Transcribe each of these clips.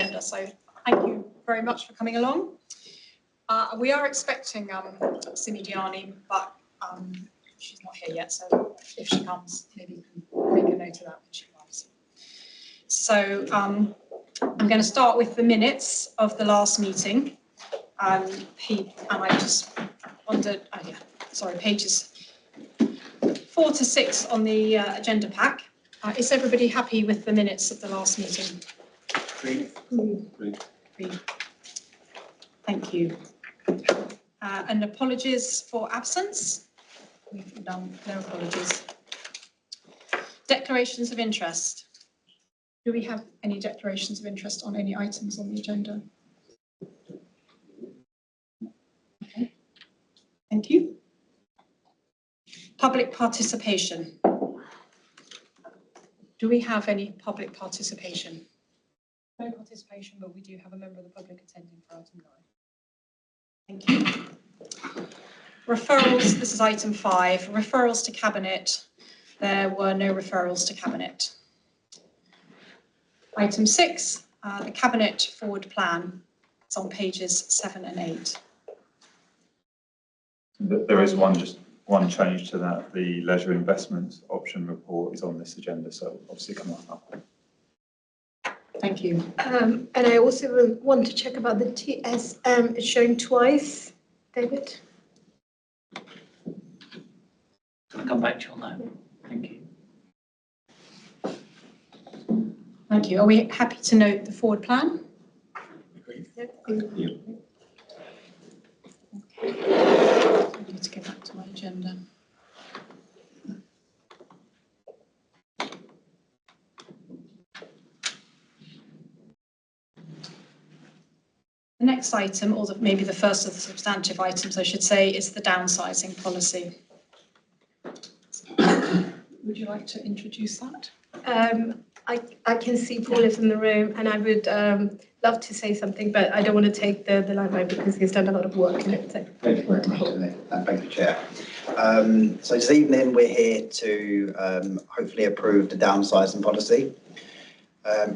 So thank you very much for coming along. We are expecting Simi Diani, but she's not here yet, so if she comes, maybe you can make a note of that when she comes. So I'm going to start with the minutes of the last meeting. And I just wondered, pages 4 to 6 on the agenda pack. Is everybody happy with the minutes of the last meeting? Agreed. Thank you. And apologies for absence. We've done no apologies. Declarations of interest. Do we have any declarations of interest on any items on the agenda? Okay. Thank you. Public participation. Do we have any public participation? No participation, but we do have a member of the public attending for item 9. Thank you. Referrals, this is item 5. Referrals to Cabinet. There were no referrals to Cabinet. Item 6, the Cabinet forward plan. It's on pages 7 and 8. There is one change to that. The leisure investment option report is on this agenda, so obviously come up. Thank you. And I also want to check about the TSM. It's showing twice, David. I'll come back to you on that. Thank you. Thank you. Are we happy to note the forward plan? Agreed. Yep. Okay. I need to go back to my agenda. The next item, or maybe the first of the substantive items, I should say, is the downsizing policy. Would you like to introduce that? I can see Paul is in the room, and I would love to say something, but I don't want to take the limelight because he's done a lot of work in it. So. Thank you very much, and thank you, Chair. So this evening we're here to hopefully approve the downsizing policy.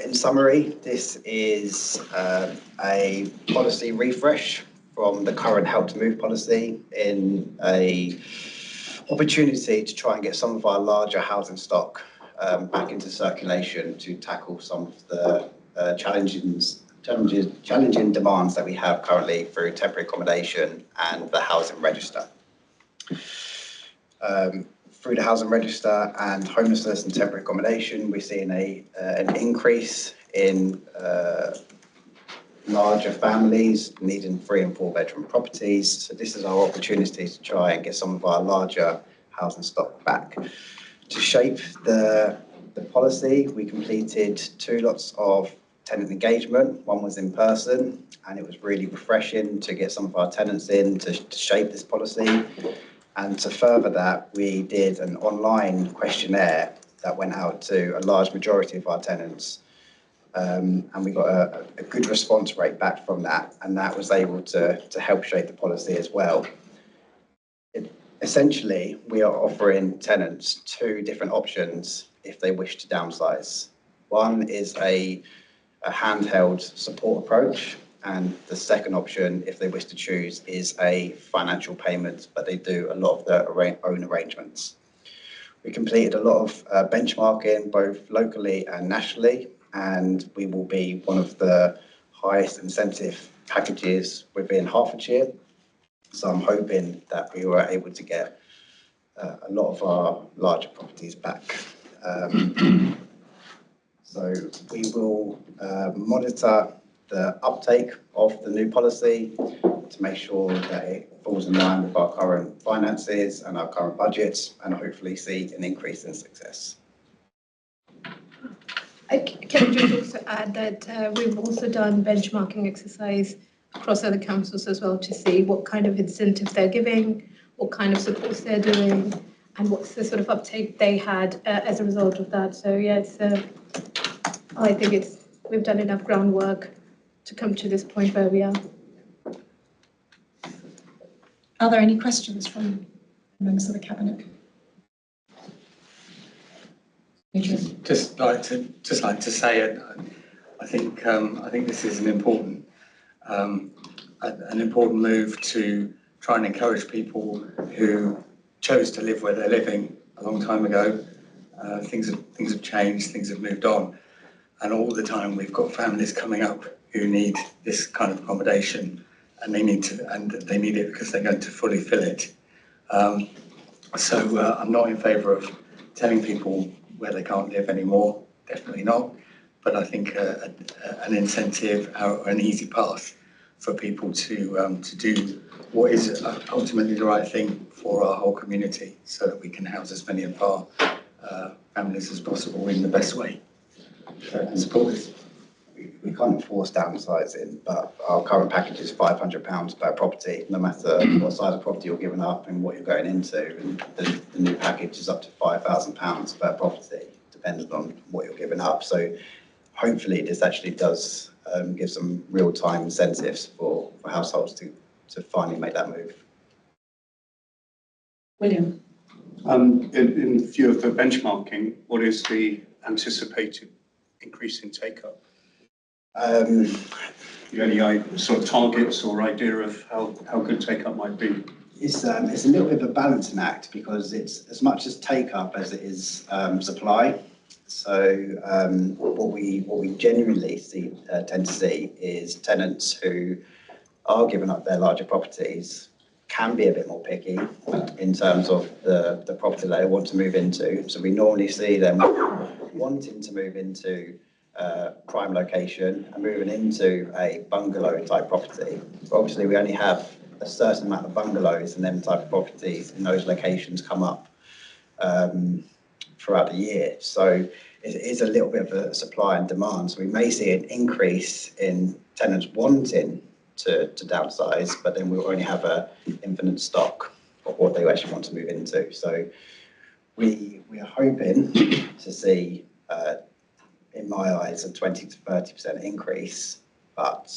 In summary, this is a policy refresh from the current Help to Move policy in a opportunity to try and get some of our larger housing stock back into circulation to tackle some of the challenging demands that we have currently through temporary accommodation and the housing register. Through the housing register and homelessness and temporary accommodation, we're seeing an increase in larger families needing 3 and 4 bedroom properties. So this is our opportunity to try and get some of our larger housing stock back. To shape the policy, we completed 2 lots of tenant engagement. One was in person, and it was really refreshing to get some of our tenants in to shape this policy. And to further that, we did an online questionnaire that went out to a large majority of our tenants. And we got a good response rate back from that, and that was able to help shape the policy as well. Essentially, we are offering tenants 2 different options if they wish to downsize. One is a handheld support approach, and the second option, if they wish to choose, is a financial payment, but they do a lot of their own arrangements. We completed a lot of benchmarking, both locally and nationally, and we will be one of the highest incentive packages within Hertfordshire. So I'm hoping that we were able to get a lot of our larger properties back. So we will monitor the uptake of the new policy to make sure that it falls in line with our current finances and our current budgets, and hopefully see an increase in success. Can I just also add that we've also done benchmarking exercise across other councils as well to see what kind of incentives they're giving, what kind of supports they're doing, and what's the sort of uptake they had as a result of that. So yeah, I think we've done enough groundwork to come to this point where we are. Are there any questions from members of the Cabinet? Just like to say, I I think this is an important move to try and encourage people who chose to live where they're living a long time ago. Things have changed, things have moved on, and all the time we've got families coming up who need this kind of accommodation, and they need it because they're going to fully fill it. So I'm not in favour of telling people where they can't live anymore, definitely not. But I think an incentive or an easy path for people to do what is ultimately the right thing for our whole community, so that we can house as many of our families as possible in the best way. And support this. We can't enforce downsizing, but our current package is £500 per property, no matter what size of property you're giving up and what you're going into. And the new package is up to £5,000 per property, depending on what you're giving up. So hopefully this actually does give some real-time incentives for households to finally make that move. William? In view of the benchmarking, what is the anticipated increase in take-up? Any sort of targets or idea of how good take-up might be? It's a little bit of a balancing act, because it's as much as take-up as it is supply. So what we genuinely tend to see is tenants who are giving up their larger properties can be a bit more picky in terms of the property they want to move into. So we normally see them wanting to move into prime location and moving into a bungalow type property. But obviously we only have a certain amount of bungalows and them type of properties in those locations come up throughout the year. So it is a little bit of a supply and demand. So we may see an increase in tenants wanting to downsize, but then we'll only have an infinite stock of what they actually want to move into. So we are hoping to see, in my eyes, a 20 to 30% increase, but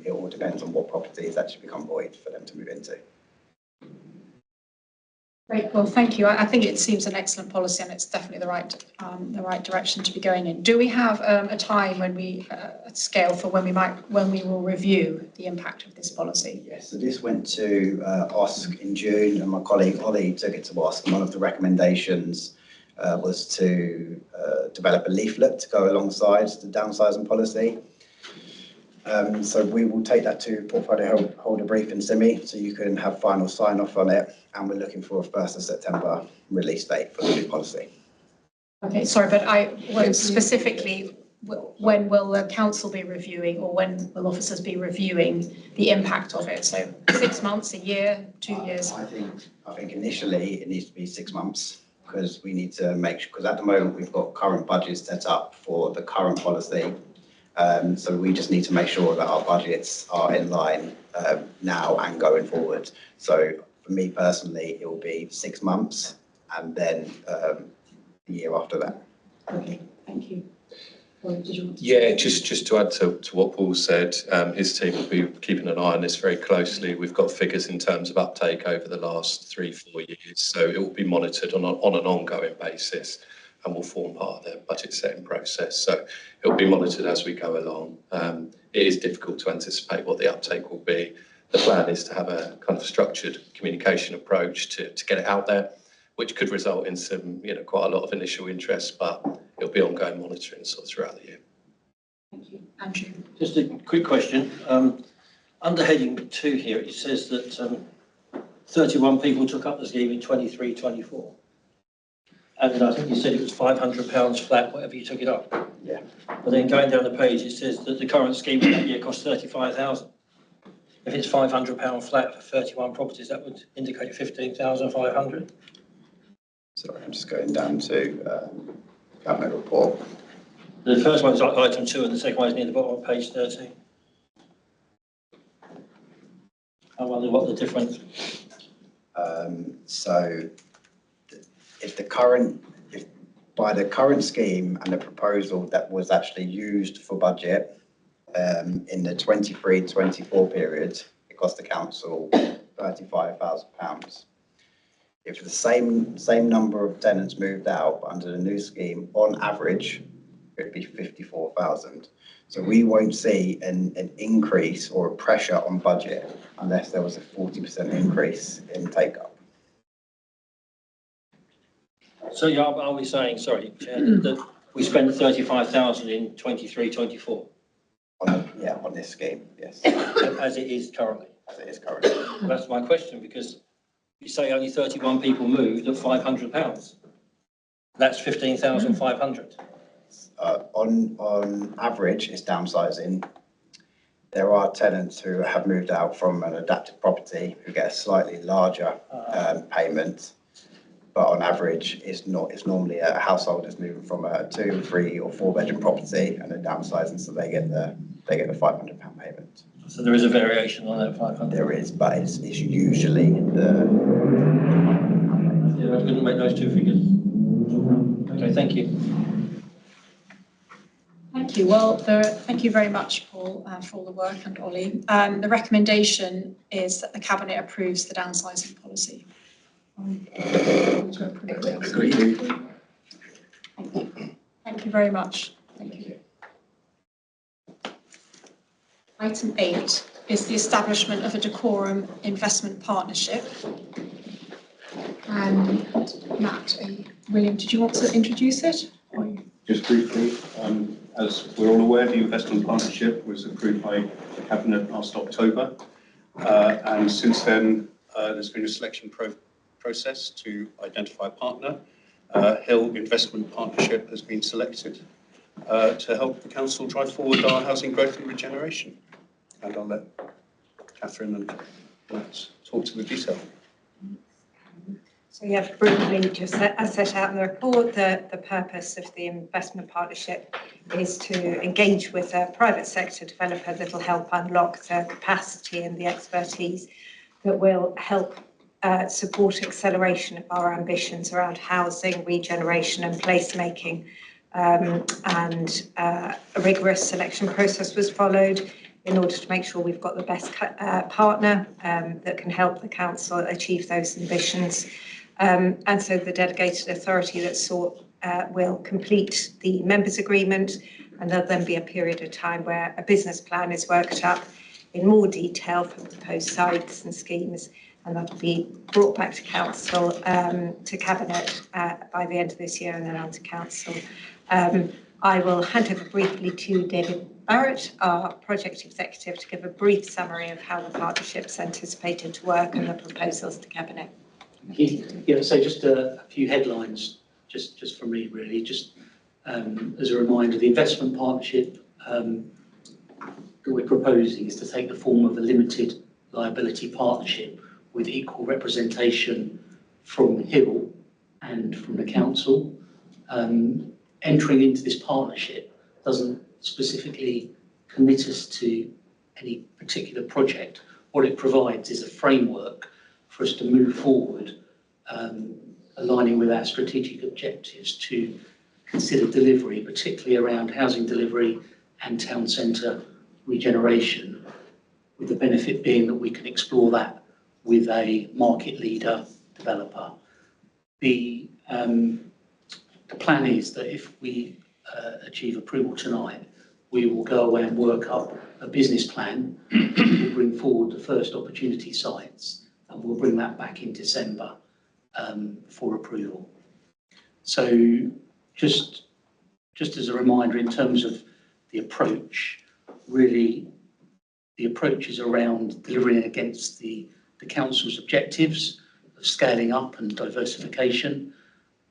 it all depends on what properties actually become void for them to move into. Great, well, thank you. I think it seems an excellent policy, and it's definitely the right direction to be going in. Do we have a time when a scale for when we will review the impact of this policy? Yes, so this went to OSC in June, and my colleague Ollie took it to OSC, and one of the recommendations was to develop a leaflet to go alongside the downsizing policy. So we will take that to portfolio holder briefing, Simi, so you can have final sign off on it, and we're looking for a 1st of September release date for the new policy. Okay, sorry, but specifically, when will the council be reviewing, or when will officers be reviewing the impact of it? So 6 months, a year, 2 years? I think initially it needs to be 6 months, because we need to make sure, because at the moment we've got current budgets set up for the current policy. So we just need to make sure that our budgets are in line now and going forward. So for me personally, it will be 6 months, and then the year after that. Okay, thank you. Well, did you want to Yeah, just to add to what Paul said, his team will be keeping an eye on this very closely. We've got figures in terms of uptake over the last 3-4 years, so it will be monitored on an ongoing basis, and will form part of their budget setting process. So it will be monitored as we go along. It is difficult to anticipate what the uptake will be. The plan is to have a kind of structured communication approach to get it out there, which could result in some, quite a lot of initial interest, but it'll be ongoing monitoring sort of throughout the year. Thank you. Andrew? Just a quick question. Under heading 2 here, it says that 31 people took up the scheme in 23-24. And I think you said it was £500 flat, whatever you took it up. Yeah. But then going down the page, it says that the current scheme for that year cost £35,000. If it's £500 flat for 31 properties, that would indicate 15,500. Sorry, I'm just going down to cabinet report. The first one's like item 2, and the second one is near the bottom of page 13. I wonder what the difference. So if by the current scheme and the proposal that was actually used for budget in the 23-24 period, it cost the council £35,000. If the same number of tenants moved out, but under the new scheme, on average, it'd be 54,000. So we won't see an increase or a pressure on budget unless there was a 40% increase in take-up. So are we saying, sorry, Chair, that we spent 35,000 in 23-24? On this scheme, yes, As it is currently? as it is currently. That's my question, because you say only 31 people moved at £500. That's 15,500. On average, it's downsizing. There are tenants who have moved out from an adapted property who get a slightly larger payment, but on average, it's normally a household is moving from a 2, 3 or 4 bedroom property and they're downsizing, so they get the £500 payment. So there is a variation on that 500? There is, but it's usually the... Yeah, I couldn't make those two figures. Okay, thank you. Thank you. Well, thank you very much, Paul, for all the work, and Ollie. The recommendation is that the Cabinet approves the downsizing policy. Agreed. Thank you very much. Thank you. Item 8 is the establishment of a Dacorum investment partnership. And Matt, William, did you want to introduce it? Just briefly, as we're all aware, the investment partnership was approved by the Cabinet last October. And since then, there's been a selection process to identify a partner. Hill Investment Partnership has been selected to help the council drive forward our housing growth and regeneration. And I'll let Catherine and Matt talk to the detail. So yeah, briefly, just as set out in the report, the purpose of the investment partnership is to engage with a private sector developer that will help unlock the capacity and the expertise that will help support acceleration of our ambitions around housing, regeneration and placemaking. And a rigorous selection process was followed in order to make sure we've got the best partner that can help the council achieve those ambitions. And so the delegated authority that's sought will complete the members' agreement, and there'll then be a period of time where a business plan is worked up in more detail for proposed sites and schemes, and that'll be brought back to council, to Cabinet by the end of this year, and then on to council. I will hand over briefly to David Barrett, our project executive, to give a brief summary of how the partnership's anticipated to work and the proposals to Cabinet. Yeah, so just a few headlines, just from me really, just as a reminder, the investment partnership that we're proposing is to take the form of a limited liability partnership with equal representation from Hill and from the council. Entering into this partnership doesn't specifically commit us to any particular project. What it provides is a framework for us to move forward, aligning with our strategic objectives to consider delivery, particularly around housing delivery and town centre regeneration, with the benefit being that we can explore that with a market leader developer. The plan is that if we achieve approval tonight, we will go away and work up a business plan. We'll bring forward the first opportunity sites, and we'll bring that back in December for approval. So just as a reminder, in terms of the approach, really the approach is around delivering against the council's objectives of scaling up and diversification.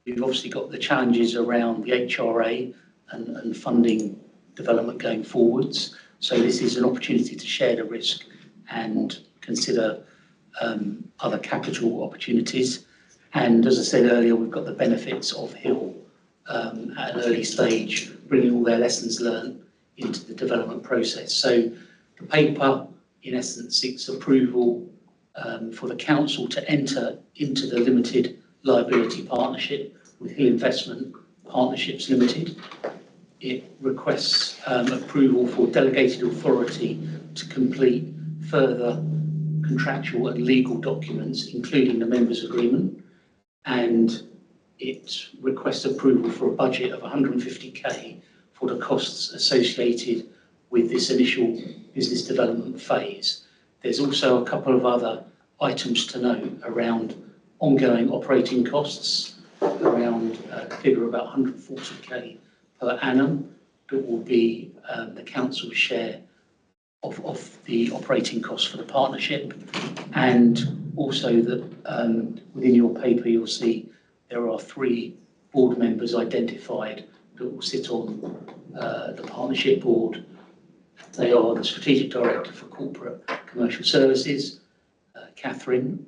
We've obviously got the challenges around the HRA and funding development going forwards. So this is an opportunity to share the risk and consider other capital opportunities. And as I said earlier, we've got the benefits of Hill at an early stage, bringing all their lessons learned into the development process. So the paper, in essence, seeks approval for the council to enter into the limited liability partnership with Hill Investment Partnerships Limited. It requests approval for delegated authority to complete further contractual and legal documents, including the members' agreement, and it requests approval for a budget of 150k for for the costs associated with this initial business development phase. There's also a couple of other items to note around ongoing operating costs, around a figure of about 140k per annum that will be the council's share of the operating costs for the partnership. And also that within your paper you'll see there are 3 board members identified that will sit on the partnership board. They are the Strategic Director for Corporate Commercial Services, Catherine,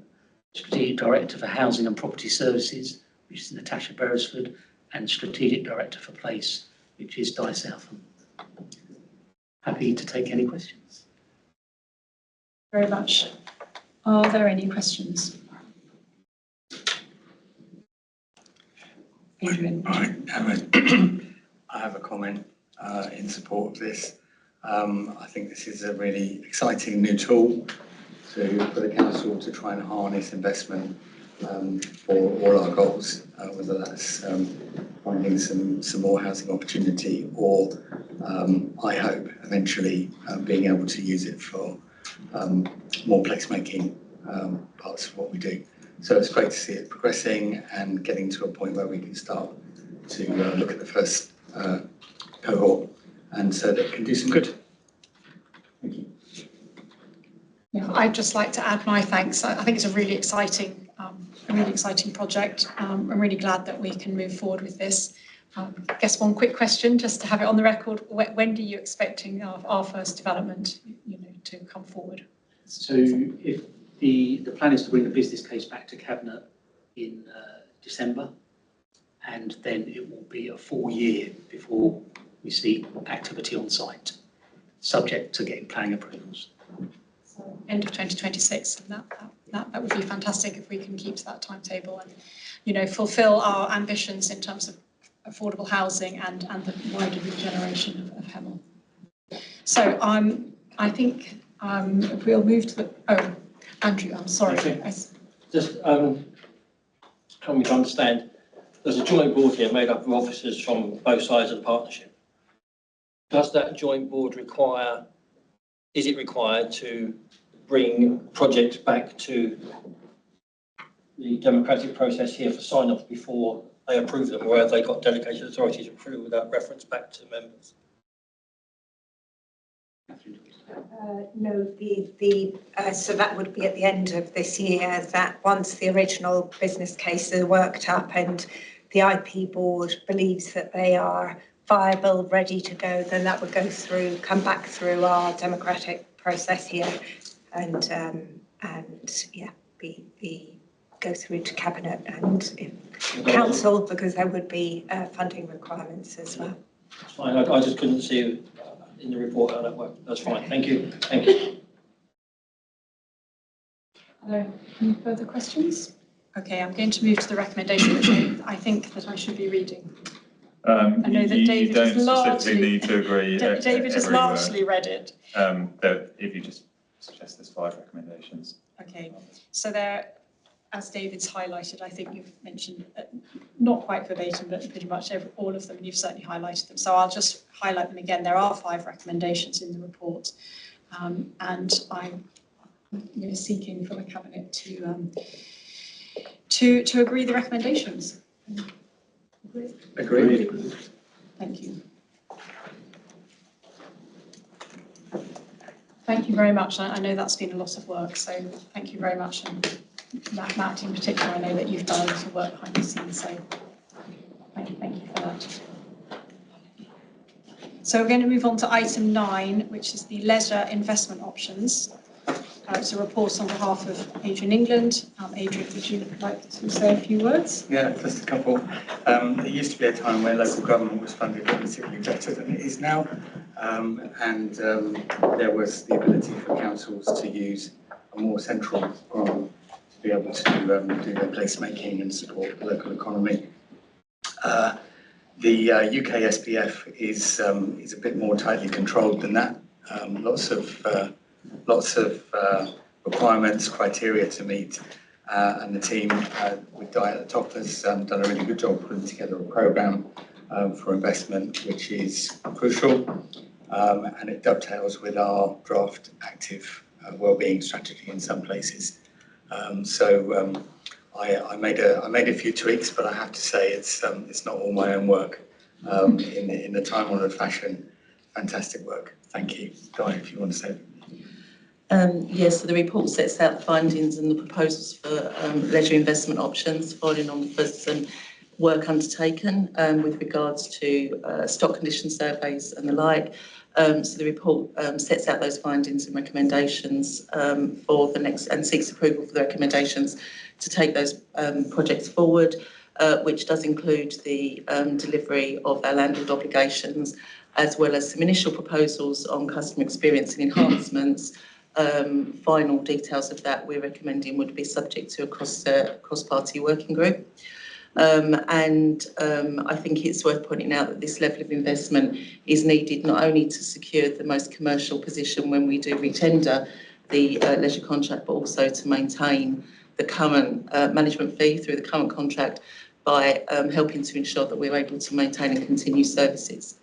Strategic Director for Housing and Property Services, which is Natasha Beresford, and Strategic Director for Place, which is Di Southam. Happy to take any questions. Very much. Are there any questions? Adrian. I have a comment in support of this. I think this is a really exciting new tool for the council to try and harness investment for all our goals, whether that's finding some more housing opportunity or I hope eventually being able to use it for more placemaking parts of what we do. So it's great to see it progressing and getting to a point where we can start to look at the first cohort, and so that it can do some good. Thank you. Yeah, I'd just like to add my thanks. I think it's a really exciting project. I'm really glad that we can move forward with this. I guess one quick question, just to have it on the record: when do you expecting our first development, to come forward? So if the plan is to bring the business case back to Cabinet in December, and then it will be a full year before we see activity on site, subject to getting planning approvals. So end of 2026, and that would be fantastic if we can keep to that timetable and, fulfil our ambitions in terms of affordable housing and the wider regeneration of Hemel. So I think if we'll move to the Andrew, I'm sorry. Okay. Just help me to understand. There's a joint board here made up of officers from both sides of the partnership. Does that joint board is it required to bring projects back to the democratic process here for sign-off before they approve them, or have they got delegated authorities to approve without reference back to members? No, so that would be at the end of this year, that once the original business cases are worked up and the IP board believes that they are viable, ready to go, then that would come back through our democratic process here and go through to Cabinet and Council, because there would be funding requirements as well. That's fine. I just couldn't see in the report how that worked. That's fine. Thank you. Thank you. Are there any further questions? Okay, I'm going to move to the recommendation, which I think that I should be reading. I know that David don't has largely specifically need to agree. David has largely read it. If you just suggest there's 5 recommendations. Okay, so there, as David's highlighted, I think you've mentioned, not quite verbatim, but pretty much all of them, and you've certainly highlighted them. So I'll just highlight them again. There are 5 recommendations in the report, and I'm seeking from the Cabinet to agree the recommendations. Agreed. Thank you. Thank you very much. I know that's been a lot of work, so thank you very much. And Matt in particular, I know that you've done a lot of work behind the scenes, so thank you for that. So we're going to move on to item 9, which is the leisure investment options. It's a report on behalf of Adrian England. Adrian, would you like to say a few words? Yeah, just a couple. There used to be a time where local government was funded relatively better than it is now, and there was the ability for councils to use a more central grant to be able to do their placemaking and support the local economy. The UK SPF is a bit more tightly controlled than that. Lots of requirements, criteria to meet, and the team with Di at the top has done a really good job putting together a programme for investment, which is crucial, and it dovetails with our draft active wellbeing strategy in some places. I made a few tweaks, but I have to say it's not all my own work. In the time-honoured fashion, fantastic work. Thank you. Guy, if you want to say. Yes, so the report sets out the findings and the proposals for leisure investment options, following on from some work undertaken with regards to stock condition surveys and the like. So the report sets out those findings and recommendations for the next, and seeks approval for the recommendations to take those projects forward, which does include the delivery of our landlord obligations, as well as some initial proposals on customer experience and enhancements. Final details of that we're recommending would be subject to a cross-party working group. I think it's worth pointing out that this level of investment is needed not only to secure the most commercial position when we do retender the leisure contract, but also to maintain the current management fee through the current contract by helping to ensure that we're able to maintain and continue services.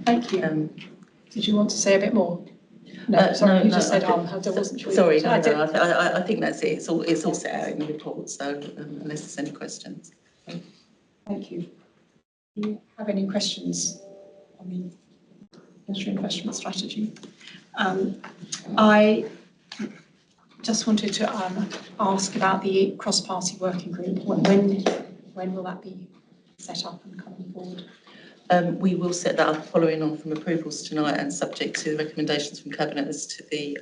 Thank you. Did you want to say a bit more? No, sorry, you just said I wasn't sure. Sorry, I think that's it. It's all set out in the report, so unless there's any questions. Thank you. Do you have any questions on the leisure investment strategy? I just wanted to ask about the cross-party working group. When will that be set up and coming forward? We will set that up following on from approvals tonight and subject to the recommendations from Cabinet as to the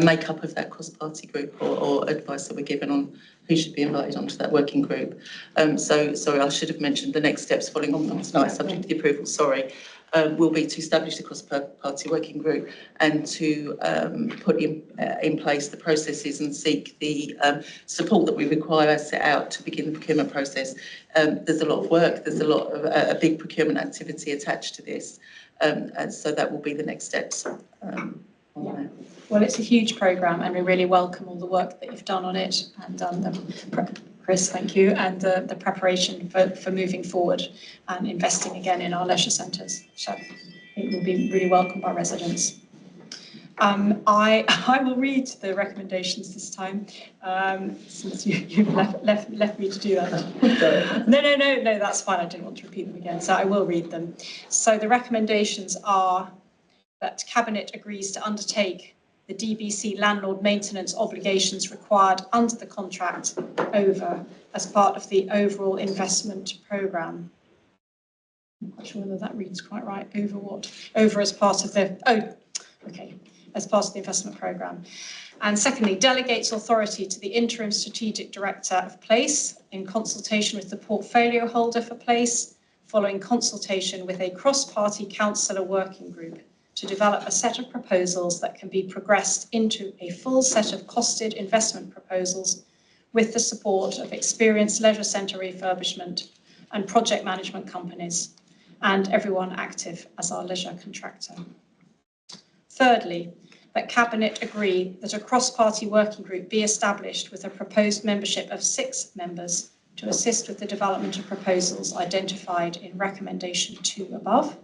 makeup of that cross-party group or advice that we're given on who should be invited onto that working group. So, sorry, I should have mentioned the next steps following on from tonight, subject to the approval, sorry, will be to establish the cross-party working group and to put in place the processes and seek the support that we require set out to begin the procurement process. There's a lot of work, there's a big procurement activity attached to this, and so that will be the next steps. Well, it's a huge programme and we really welcome all the work that you've done on it, and Chris, thank you, and the preparation for moving forward and investing again in our leisure centres. So it will be really welcomed by residents. I will read the recommendations this time, since you've left me to do that. No, that's fine. I didn't want to repeat them again, so I will read them. So the recommendations are that Cabinet agrees to undertake the DBC landlord maintenance obligations required under the contract over as part of the overall investment programme. I'm not quite sure whether that reads quite right. Over what? Over as part of the, as part of the investment programme. And secondly, delegates authority to the interim strategic director of place in consultation with the portfolio holder for place, following consultation with a cross-party councillor working group, to develop a set of proposals that can be progressed into a full set of costed investment proposals with the support of experienced leisure centre refurbishment and project management companies, and everyone active as our leisure contractor. Thirdly, that Cabinet agree that a cross-party working group be established with a proposed membership of 6 members to assist with the development of proposals identified in recommendation 2 above.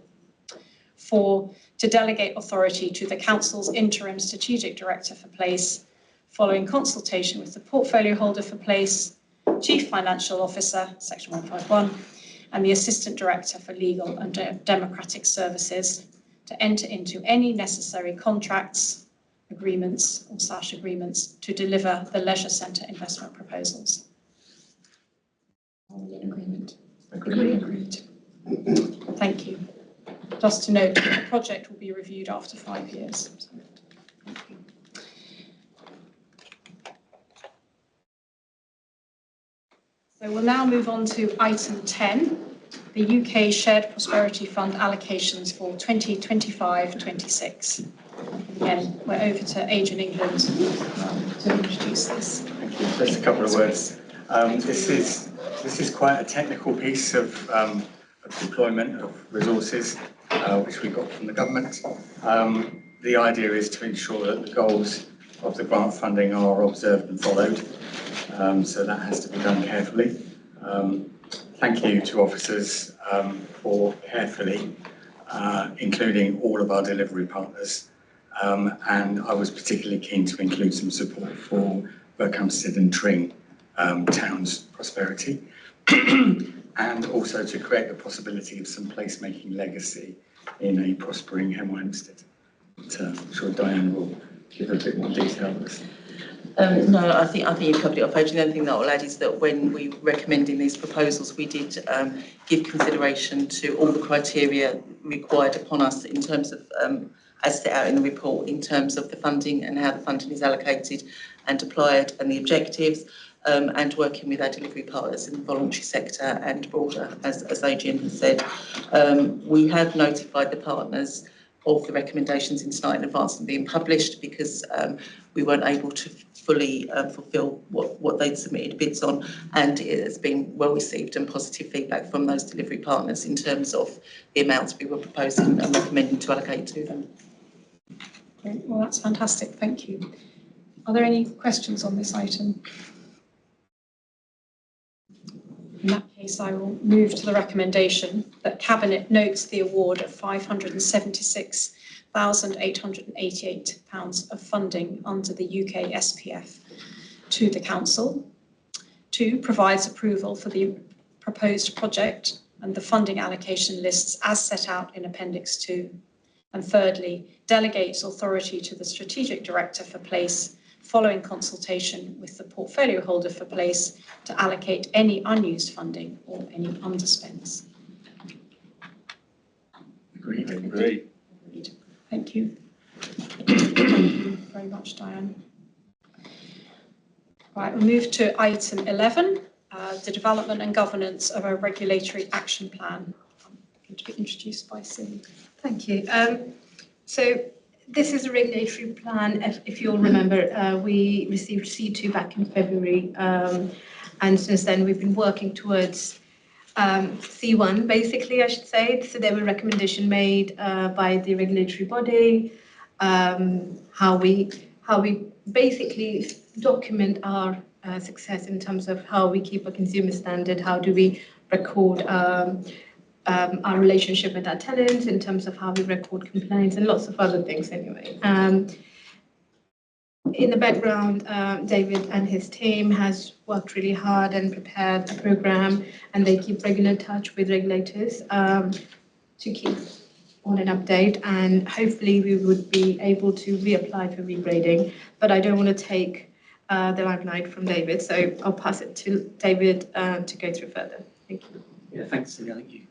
4, to delegate authority to the Council's interim strategic director for place, following consultation with the portfolio holder for place, chief financial officer, section 151, and the assistant director for legal and democratic services, to enter into any necessary contracts, agreements or / agreements to deliver the leisure centre investment proposals. Agreement. Agreed. Thank you. Just to note, the project will be reviewed after 5 years. Thank you. So we'll now move on to item 10, the UK Shared Prosperity Fund allocations for 2025-26. Again, we're over to Adrian England to introduce this. Thank you. Just a couple of words. This is quite a technical piece of deployment of resources, which we got from the government. The idea is to ensure that the goals of the grant funding are observed and followed. So that has to be done carefully. thank you to officers for carefully including all of our delivery partners. And I was particularly keen to include some support for Hempstead and Tring towns' prosperity, and also to create the possibility of some placemaking legacy in a prospering Hemel Hempstead. But I'm sure Diane will give a bit more detail on this. No, I think you covered it off. The only thing that I'll add is that when we were recommending these proposals, we did give consideration to all the criteria required upon us in terms of, as set out in the report, in terms of the funding and how the funding is allocated and applied, and the objectives, and working with our delivery partners in the voluntary sector and broader, as Adrian has said. We have notified the partners of the recommendations in Night in advance of being published, because we weren't able to fully fulfil what they'd submitted bids on, and it has been well received and positive feedback from those delivery partners in terms of the amounts we were proposing and recommending to allocate to them. Great. Well, that's fantastic, thank you. Are there any questions on this item? In that case, I will move to the recommendation that Cabinet notes the award of £576,888 of funding under the UK SPF to the Council. 2, provides approval for the proposed project and the funding allocation lists as set out in Appendix 2. And thirdly, delegates authority to the Strategic Director for Place, following consultation with the portfolio holder for Place, to allocate any unused funding or any underspends. Agreed. Agreed. Thank you. Thank you very much, Diane. Right, we'll move to item 11, the development and governance of a regulatory action plan. Going to be introduced by Sim. Thank you. So this is a regulatory plan. If you'll remember, we received C2 back in February, and since then we've been working towards C1, basically, I should say. So there were recommendations made by the regulatory body, how we basically document our success in terms of how we keep a consumer standard, how do we record our relationship with our tenants, in terms of how we record complaints, and lots of other things anyway. In the background, David and his team has worked really hard and prepared a program, and they keep regular touch with regulators to keep on an update, and hopefully we would be able to reapply for regrading. But I don't want to take the limelight from David, so I'll pass it to David to go through further. Thank you. Yeah, thanks, Cindy. I think you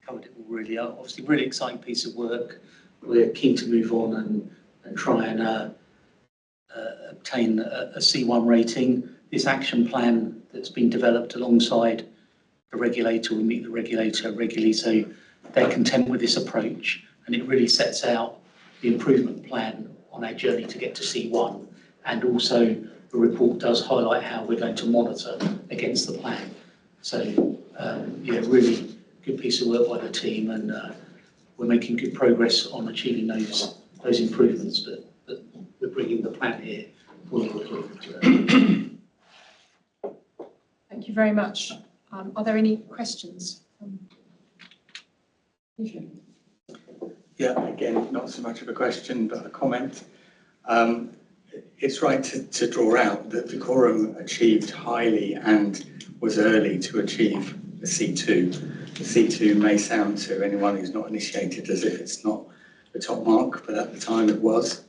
covered it all really. Obviously, really exciting piece of work. We're keen to move on and try and obtain a C1 rating. This action plan that's been developed alongside the regulator, we meet the regulator regularly, so they're content with this approach, and it really sets out the improvement plan on our journey to get to C1, and also the report does highlight how we're going to monitor against the plan. So yeah, really good piece of work by the team, and we're making good progress on achieving those improvements, but we're bringing the plan here. Thank you very much. Are there any questions? Yeah, again, not so much of a question, but a comment. It's right to draw out that Dacorum achieved highly and was early to achieve the C2. The C2 may sound to anyone who's not initiated as if it's not the top mark, but at the time it was.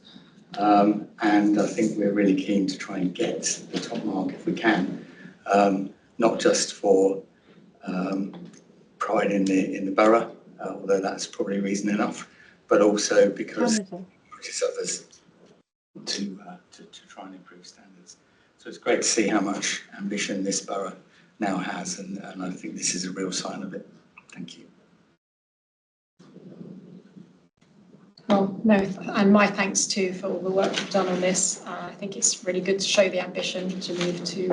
And I think we're really keen to try and get the top mark if we can, not just for pride in the borough, although that's probably reason enough, but also because it encourages others to try and improve standards. So it's great to see how much ambition this borough now has, and I think this is a real sign of it. Thank you. Well, no, and my thanks too for all the work you've done on this. I think it's really good to show the ambition to move to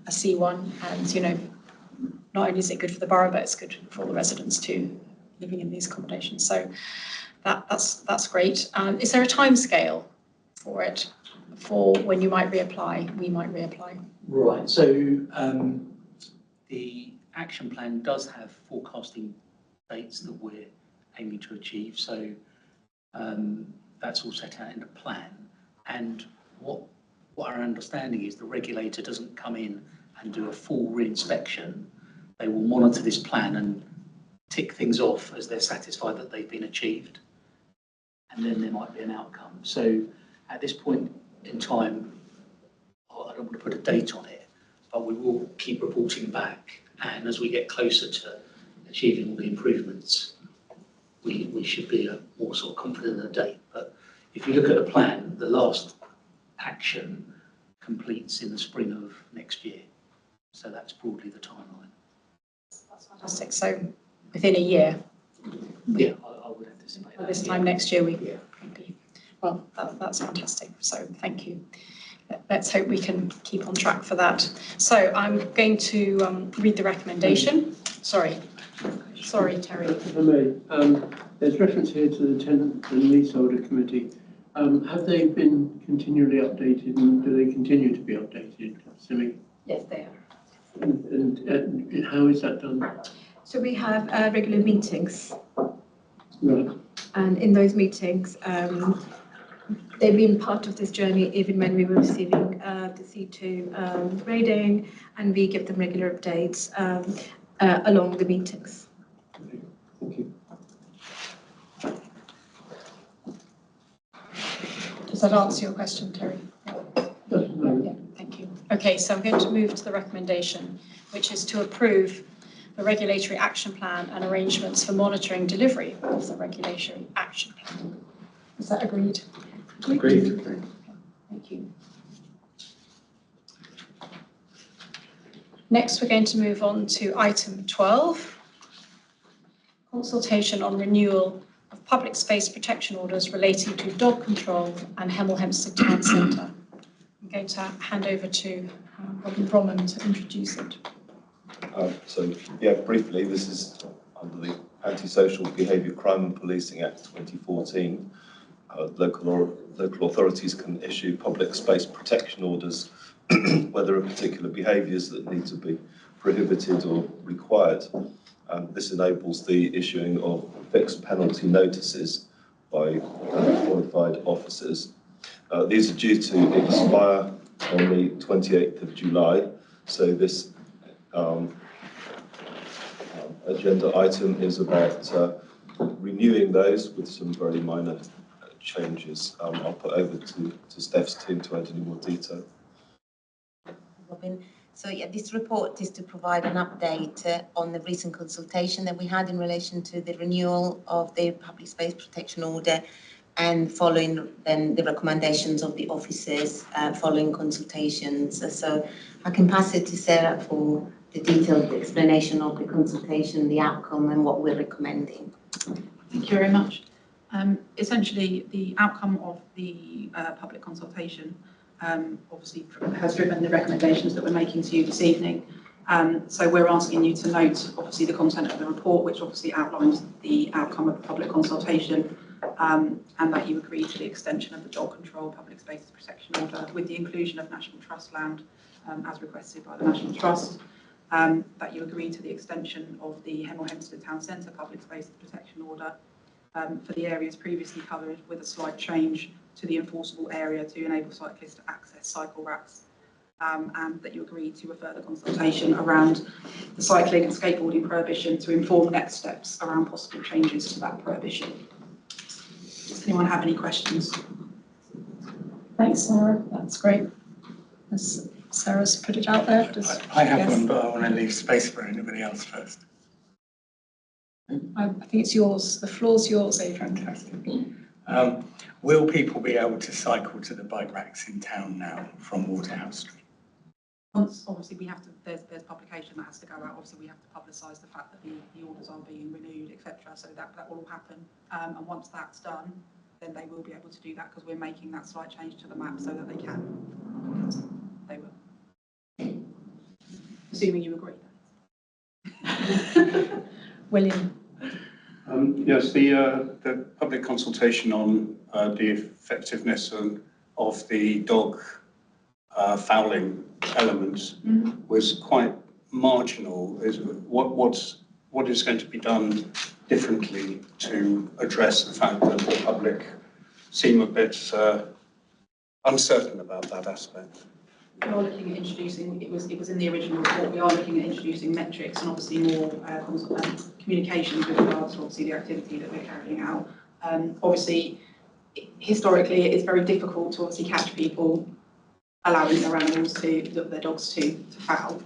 a C1, and not only is it good for the borough, but it's good for all the residents too, living in these accommodations. So that's great. Is there a timescale for it, for when you might reapply, we might reapply? Right, so the action plan does have forecasting dates that we're aiming to achieve, so that's all set out in the plan. And what our understanding is, the regulator doesn't come in and do a full re-inspection. They will monitor this plan and tick things off as they're satisfied that they've been achieved, and then there might be an outcome. So at this point in time, I don't want to put a date on it, but we will keep reporting back, and as we get closer to achieving all the improvements, we should be more sort of confident in the date. But if you look at the plan, the last action completes in the spring of next year. So that's broadly the timeline. That's fantastic. So within a year? Yeah, I would anticipate By that. this time next year, we Yeah. could be, well, that's fantastic. So thank you. Let's hope we can keep on track for that. So I'm going to read the recommendation. Sorry, Terry. If I may, there's reference here to the Tenant and Leaseholder Committee. Have they been continually updated, and do they continue to be updated, Simi? Yes, they are. And how is that done? So we have regular meetings, Right. and in those meetings, they've been part of this journey even when we were receiving the C2 rating, and we give them regular updates along the meetings. Okay. Thank you. Does that answer your question, Terry? Yeah, thank you. Okay, so I'm going to move to the recommendation, which is to approve the regulatory action plan and arrangements for monitoring delivery of the regulatory action plan. Is that agreed? Agreed. Thank you. Next, we're going to move on to item 12, consultation on renewal of public space protection orders relating to dog control and Hemel Hempstead Town Centre. I'm going to hand over to Robin Bromham to introduce it. Briefly, this is under the Antisocial Behaviour Crime and Policing Act 2014. Local authorities can issue public space protection orders where there are particular behaviours that need to be prohibited or required. This enables the issuing of fixed penalty notices by qualified officers. These are due to expire on the 28th of July, so this agenda item is about renewing those with some very minor changes. I'll put over to Steph's team to add any more detail. Robin. So yeah, this report is to provide an update on the recent consultation that we had in relation to the renewal of the public space protection order, and following then the recommendations of the officers following consultations. So I can pass it to Sarah for the detailed explanation of the consultation, the outcome, and what we're recommending. Thank you very much. Essentially, the outcome of the public consultation obviously has driven the recommendations that we're making to you this evening. So we're asking you to note, obviously, the content of the report, which obviously outlines the outcome of the public consultation, and that you agree to the extension of the dog control public spaces protection order with the inclusion of National Trust land as requested by the National Trust, that you agree to the extension of the Hemel Hempstead Town Centre public spaces protection order for the areas previously covered, with a slight change to the enforceable area to enable cyclists to access cycle racks, and that you agree to a further consultation around the cycling and skateboarding prohibition to inform next steps around possible changes to that prohibition. Does anyone have any questions? Thanks, Sarah. That's great. Sarah's put it out there. I have one, but I want to leave space for anybody else first. I think it's yours. The floor's yours, Adrian. Fantastic. Will people be able to cycle to the bike racks in town now from Waterhouse Street? Once, obviously, we have to. There's publication that has to go out. Obviously, we have to publicise the fact that the orders are being renewed, etc. So that will all happen. And once that's done, then they will be able to do that, because we're making that slight change to the map so that they can. They will. Assuming you agree. William. Yes, the public consultation on the effectiveness of the dog fouling elements was quite marginal? What is going to be done differently to address the fact that the public seem a bit uncertain about that aspect? We are looking at introducing, it was in the original report, we are looking at introducing metrics and obviously more communications with regards to obviously the activity that we're carrying out. Obviously, historically, it is very difficult to obviously catch people allowing their animals their dogs to foul.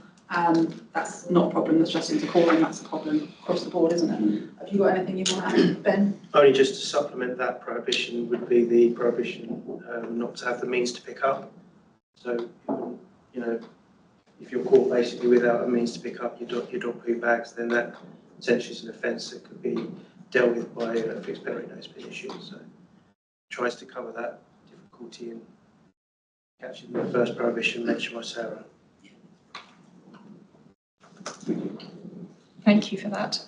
That's not a problem that's just in Dacorum, that's a problem across the board, isn't it? Have you got anything you want to add, Ben? Only just to supplement that prohibition would be the prohibition not to have the means to pick up. So, you know, if you're caught basically without a means to pick up your dog poo bags, then that essentially is an offence that could be dealt with by a fixed penalty notice being issued. So, tries to cover that difficulty in catching the first prohibition mentioned by Sarah. Thank you for that.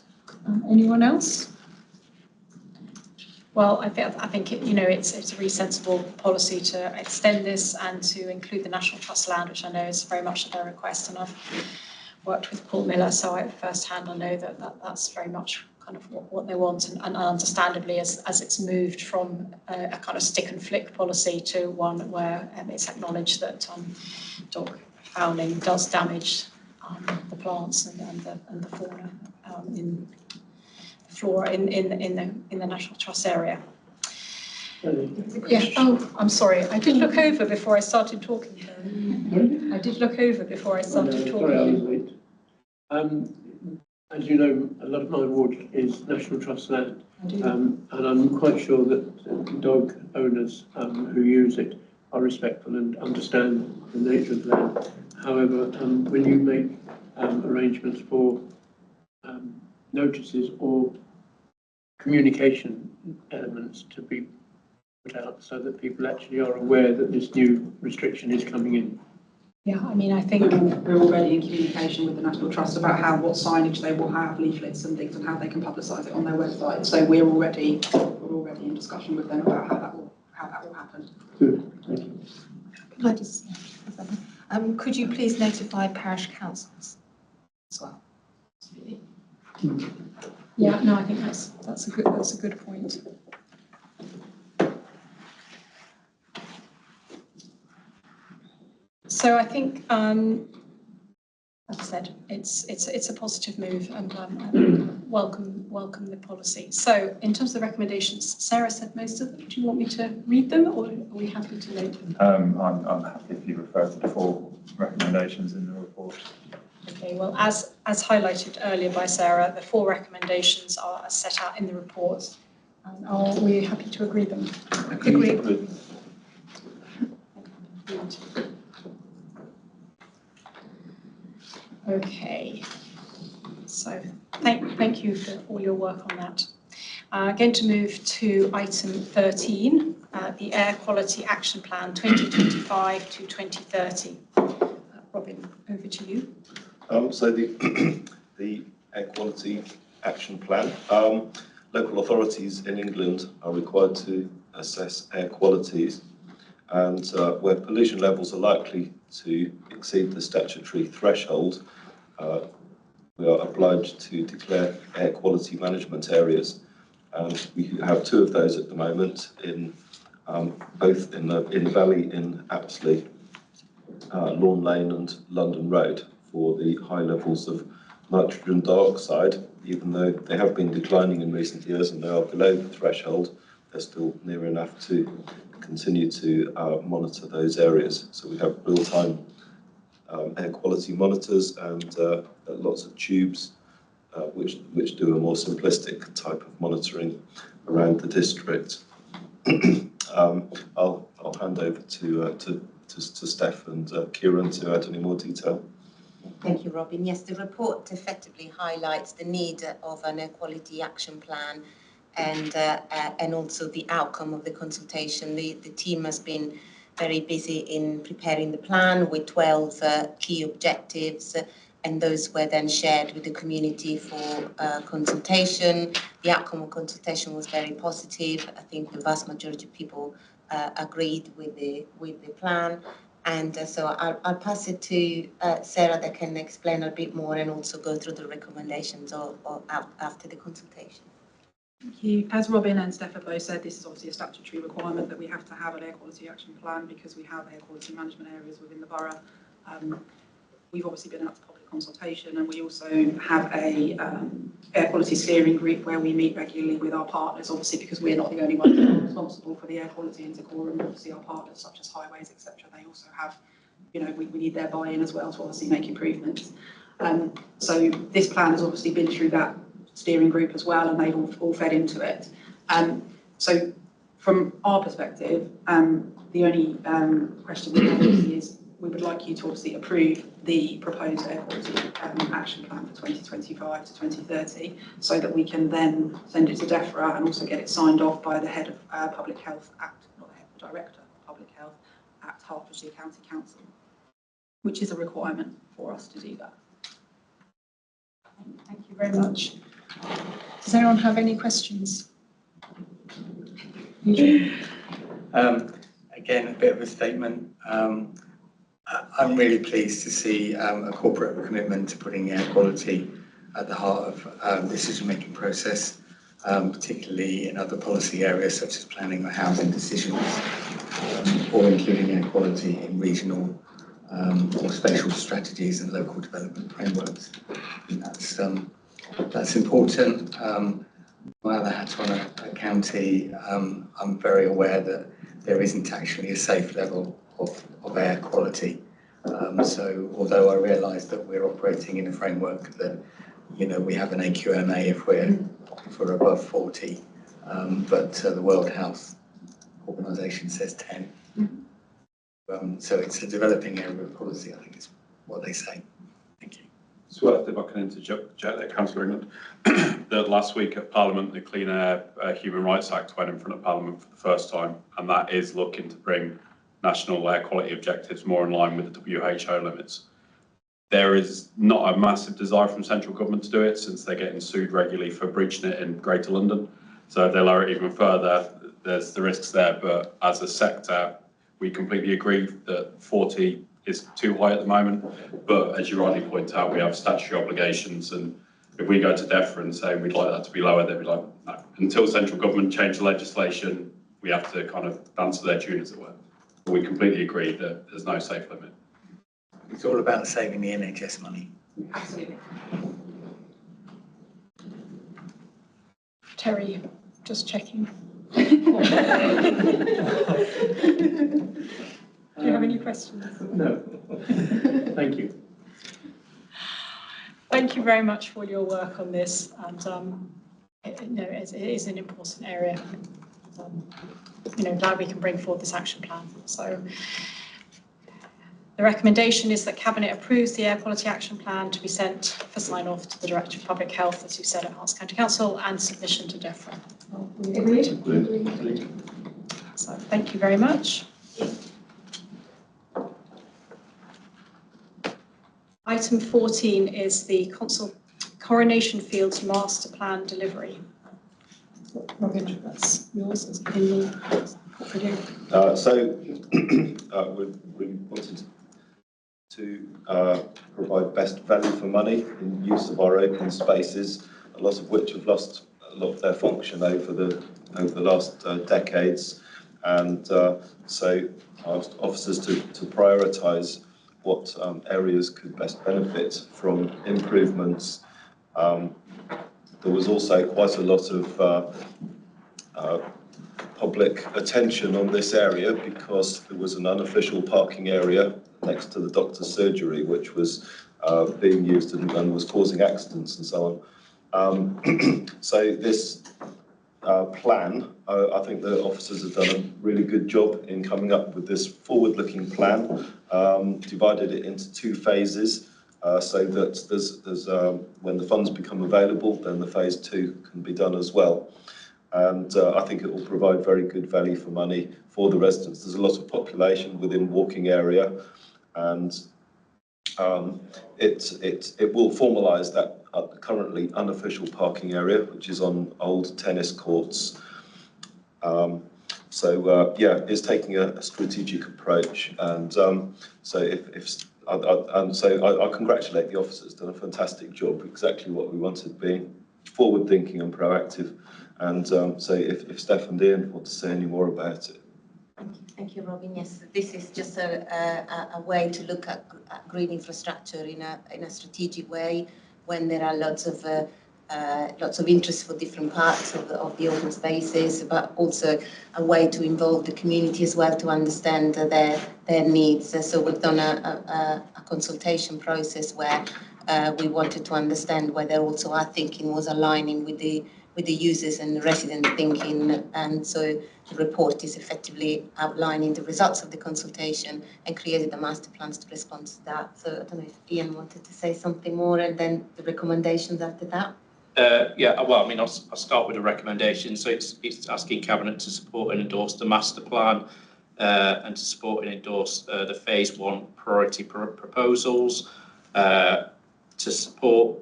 Anyone else? Well, I think it, it's a really sensible policy to extend this and to include the National Trust land, which I know is very much at their request, and I've worked with Paul Miller, so firsthand I know that's very much kind of what they want, and understandably as it's moved from a kind of stick and flick policy to one where it's acknowledged that dog fouling does damage the plants and the fauna in the flora in the National Trust area. Yeah. Oh, I'm sorry. I did look over before I started talking. I did look over before I started talking. Sorry, I was late. As you know, a lot of my ward is National Trust land, and I'm quite sure that dog owners who use it are respectful and understand the nature of the land. However, when you make arrangements for notices or communication elements to be put out so that people actually are aware that this new restriction is coming in. Yeah, I mean, I think we're already in communication with the National Trust about what signage they will have, leaflets and things, and how they can publicise it on their website. So we're already in discussion with them about how that will happen. Good, thank you. Could I just, could you please notify parish councils as well? Yeah, no, I think that's a good point. So I think, as I said, it's a positive move, and welcome the policy. So in terms of the recommendations, Sarah said most of them. Do you want me to read them, or are we happy to note them? I'm happy if you refer to the 4 recommendations in the report. Okay, well, as highlighted earlier by Sarah, the 4 recommendations are set out in the report. Are we happy to agree them? Agree. Okay, so thank you for all your work on that. Going to move to item 13, the Air Quality Action Plan 2025 to 2030. Robin, over to you. So the Air Quality Action Plan, local authorities in England are required to assess air qualities, and where pollution levels are likely to exceed the statutory threshold, we are obliged to declare air quality management areas, and we have 2 of those at the moment in both in the valley in Apsley, Lawn Lane and London Road, for the high levels of nitrogen dioxide. Even though they have been declining in recent years and they are below the threshold, they're still near enough to continue to monitor those areas. So we have real-time air quality monitors and lots of tubes which do a more simplistic type of monitoring around the district. I'll hand over to Steph and Kieran to add any more detail. Thank you, Robin. Yes, the report effectively highlights the need of an air quality action plan and also the outcome of the consultation. The team has been very busy in preparing the plan with 12 key objectives, and those were then shared with the community for consultation. The outcome of consultation was very positive. I think the vast majority of people agreed with the plan, And so I'll pass it to Sarah that can explain a bit more and also go through the recommendations or after the consultation. Thank you. As Robin and Steph have both said, this is obviously a statutory requirement that we have to have an air quality action plan because we have air quality management areas within the borough. We've obviously been out to public consultation, and we also have a air quality steering group where we meet regularly with our partners, obviously because we're not the only ones that are responsible for the air quality in Dacorum. Obviously our partners such as highways, etc., they also have, you know, we need their buy-in as well to obviously make improvements. So this plan has obviously been through that steering group as well, and they've all fed into it. So from our perspective, the only question we have is we would like you to obviously approve the proposed air quality action plan for 2025 to 2030, so that we can then send it to DEFRA and also get it signed off by the head of Public Health at, not the head, the director of Public Health at Hertfordshire County Council, which is a requirement for us to do that. Thank you very much. Does anyone have any questions? Again, a bit of a statement. I'm really pleased to see a corporate commitment to putting air quality at the heart of decision-making process, particularly in other policy areas such as planning or housing decisions, or including air quality in regional or spatial strategies and local development frameworks. That's important. My other hat's on a county. I'm very aware that there isn't actually a safe level of air quality. So although I realise that we're operating in a framework that, you know, we have an AQMA if we're above 40, but the World Health Organization says 10. So it's a developing area of policy, I think is what they say. Thank you. It's worth, if I can interject there, Councillor England, that last week at Parliament, the Clean Air Human Rights Act went in front of Parliament for the first time, and that is looking to bring national air quality objectives more in line with the WHO limits. There is not a massive desire from central government to do it, since they're getting sued regularly for breaching it in Greater London. So if they lower it even further, there's the risks there. But as a sector, we completely agree that 40 is too high at the moment. But as you rightly point out, we have statutory obligations, and if we go to DEFRA and say we'd like that to be lower, they'd be like, no. Until central government change the legislation, we have to kind of dance to their tune, as it were. But we completely agree that there's no safe limit. It's all about saving the NHS money. Absolutely. Terry, just checking. Do you have any questions? No. Thank you. Thank you very much for your work on this, and it is an important area. Glad we can bring forward this action plan. So the recommendation is that Cabinet approves the Air Quality Action Plan to be sent for sign-off to the Director of Public Health, as you said, at Herts County Council, and submission to DEFRA. Agreed? Agreed. So thank you very much. Item 14 is the Coronation Fields Master Plan delivery. Robin, that's yours as opinion. We wanted to provide best value for money in use of our open spaces, a lot of which have lost a lot of their function over the last decades, and so I asked officers to prioritise what areas could best benefit from improvements. There was also quite a lot of public attention on this area because there was an unofficial parking area next to the doctor's surgery which was being used and was causing accidents and so on. So this plan, I think the officers have done a really good job in coming up with this forward-looking plan, divided it into 2 phases. So that there's when the funds become available, then the phase 2 can be done as well. And I think it will provide very good value for money for the residents. There's a lot of population within walking area, and it will formalise that currently unofficial parking area, which is on old tennis courts. So yeah, it's taking a strategic approach, and so I congratulate the officers. Done a fantastic job, exactly what we wanted, being forward-thinking and proactive. And so if Steph and Ian want to say any more about it. Thank you, Robin. Yes, this is just a way to look at green infrastructure in a strategic way when there are lots of interest for different parts of the open spaces, but also a way to involve the community as well to understand their needs. So we've done a consultation process where we wanted to understand whether also our thinking was aligning with the users and the resident thinking, and so the report is effectively outlining the results of the consultation and created the master plans to respond to that. So I don't know if Ian wanted to say something more, and then the recommendations after that. Yeah, well, I mean, I'll start with a recommendation. So it's asking Cabinet to support and endorse the master plan and to support and endorse the phase 1 priority proposals, to support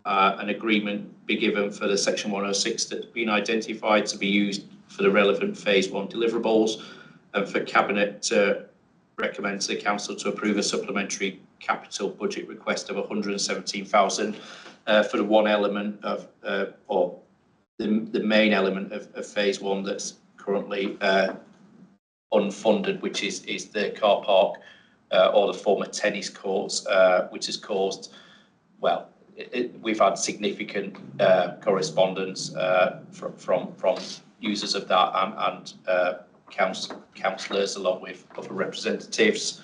an agreement be given for the section 106 that's been identified to be used for the relevant phase 1 deliverables, and for Cabinet to recommend to the Council to approve a supplementary capital budget request of 117,000 for the one element of, or the main element of phase 1 that's currently unfunded, which is the car park or the former tennis courts, which has caused, well, we've had significant correspondence from users of that and councillors along with other representatives.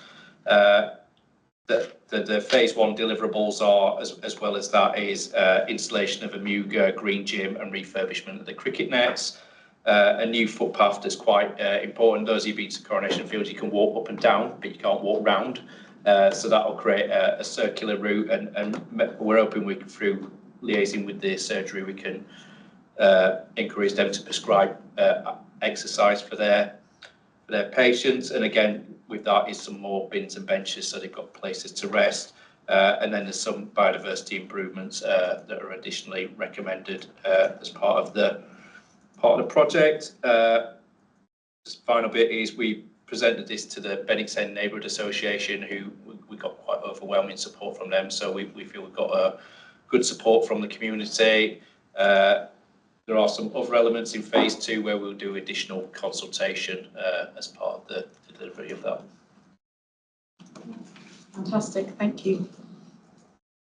The phase 1 deliverables are, as well as that, is installation of a new green gym and refurbishment of the cricket nets. A new footpath that's quite important. Those of you been to Coronation Field, you can walk up and down, but you can't walk round. So that will create a circular route, and we're hoping through liaising with the surgery, we can encourage them to prescribe exercise for their patients. And again, with that is some more bins and benches, so they've got places to rest. And then there's some biodiversity improvements that are additionally recommended as part of the project. The final bit is we presented this to the Bennings End Neighbourhood Association, who we got quite overwhelming support from them. So we feel we've got a good support from the community. There are some other elements in phase 2 where we'll do additional consultation as part of the delivery of that. Fantastic, thank you.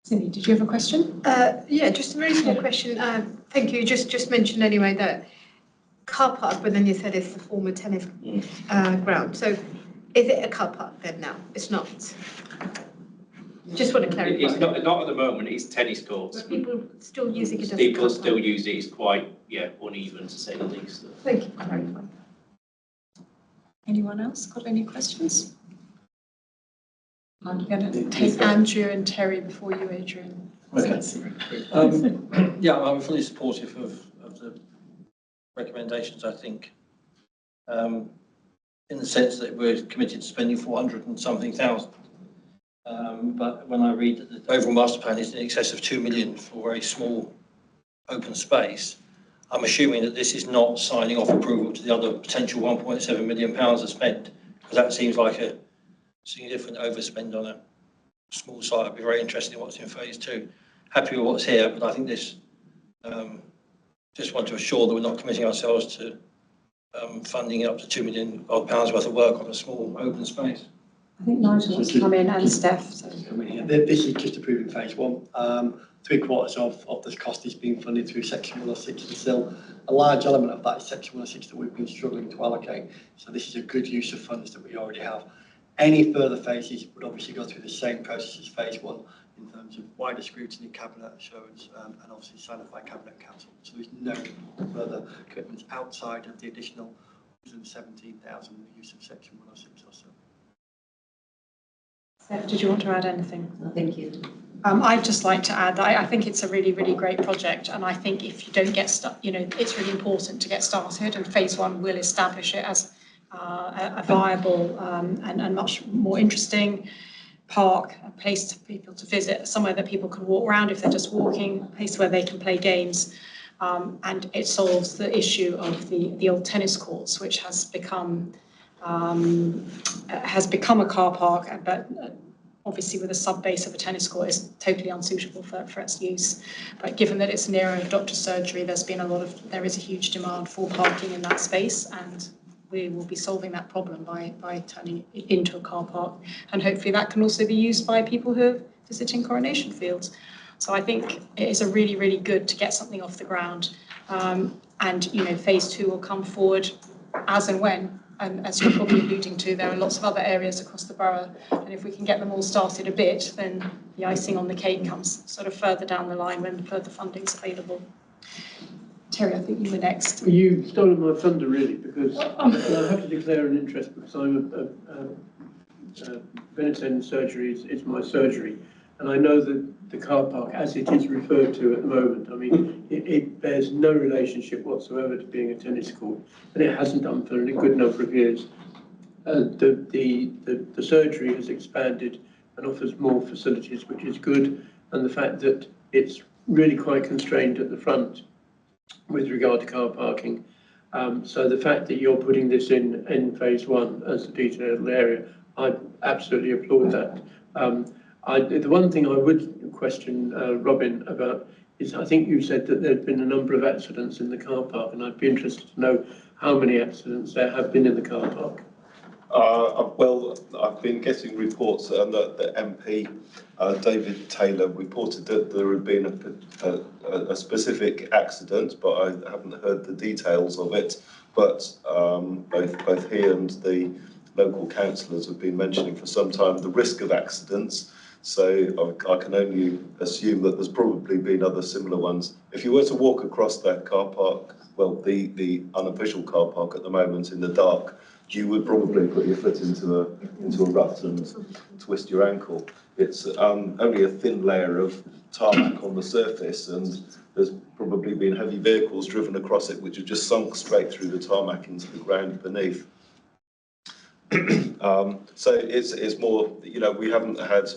Cindy, did you have a question? Yeah, just a very small question. Thank you. Just mentioned anyway that car park, but then you said it's the former tennis ground. So is it a car park then now? It's not. Just want to clarify. It's not at the moment. It's tennis courts. But people still using it as a car People park. still use it. It's quite uneven, to say the least. Thank you for clarifying. Anyone else got any questions? I'm going to take Andrew and Terry before you, Adrian. Okay. Yeah, I'm fully supportive of the recommendations, I think, in the sense that we're committed to spending 400 and something thousand. But when I read that the overall master plan is in excess of 2 million for a small open space, I'm assuming that this is not signing off approval to the other potential 1.7 million pounds to spend, because that seems like a significant overspend on a small site. I'd be very interested in what's in phase 2. Happy with what's here, but I think this, just want to assure that we're not committing ourselves to funding up to £2 million pounds worth of work on a small open space. I think Nigel wants to come in, and Steph. So. This is just approving phase 1. 3/4 of this cost is being funded through section 106, and still a large element of that is section 106 that we've been struggling to allocate. So this is a good use of funds that we already have. Any further phases would obviously go through the same process as phase 1 in terms of wider scrutiny, cabinet assurance, and obviously signed off by cabinet and council. So there's no further commitments outside of the additional 117,000 the use of section 106 or so. Steph, did you want to add anything? No, thank you. I'd just like to add that I think it's a really, really great project, and I think if you don't get stuck, it's really important to get started, and phase 1 will establish it as a viable and much more interesting park, a place for people to visit, somewhere that people can walk around if they're just walking, a place where they can play games. And it solves the issue of the old tennis courts, which has become a car park, but obviously with a sub-base of a tennis court is totally unsuitable for its use. But given that it's near a doctor's surgery, there is a huge demand for parking in that space, and we will be solving that problem by turning it into a car park. And hopefully that can also be used by people who are visiting Coronation Fields. So I think it is a really, really good to get something off the ground. And, you know, phase 2 will come forward as and when. And as you're probably alluding to, there are lots of other areas across the borough. And if we can get them all started a bit, then the icing on the cake comes sort of further down the line when further funding's available. Terry, I think you were next. You've stolen my thunder, really, because I have to declare an interest because I'm Benetton surgery is my surgery. And I know that the car park, as it is referred to at the moment, I mean, it bears no relationship whatsoever to being a tennis court, and it hasn't done for a good number of years. The surgery has expanded and offers more facilities, which is good, and the fact that it's really quite constrained at the front with regard to car parking. So the fact that you're putting this in phase 1 as a detailed area, I absolutely applaud that. The one thing I would question Robin about is I think you said that there'd been a number of accidents in the car park, and I'd be interested to know how many accidents there have been in the car park. Well, I've been getting reports that the MP, David Taylor, reported that there had been a specific accident, but I haven't heard the details of it. But both he and the local councillors have been mentioning for some time the risk of accidents. So I can only assume that there's probably been other similar ones. If you were to walk across that car park, well, the unofficial car park at the moment in the dark, you would probably put your foot into a rut and twist your ankle. It's only a thin layer of tarmac on the surface, and there's probably been heavy vehicles driven across it which have just sunk straight through the tarmac into the ground beneath. So it's more, you know, we haven't had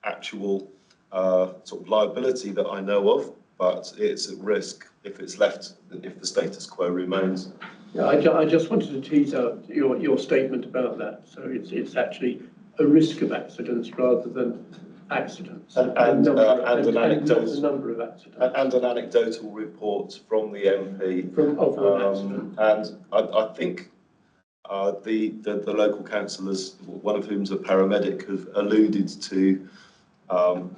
actual sort of liability that I know of, but it's at risk if it's left, if the status quo remains. Yeah, I just wanted to tease out your statement about that. So it's actually a risk of accidents rather than accidents. And an anecdotal report from the MP of an accident. And I think the local councillors, one of whom's a paramedic, have alluded to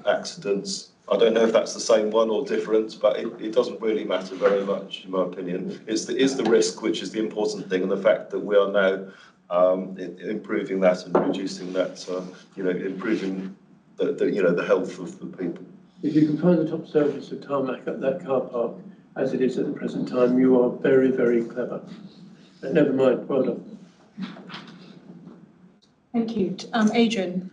accidents. I don't know if that's the same one or different, but it doesn't really matter very much, in my opinion. It's the risk which is the important thing, and the fact that we are now improving that and reducing that, you know, improving the health of the people. If you can find the top surface of tarmac at that car park as it is at the present time, you are very, very clever. But never mind, well done. Thank you. Adrian.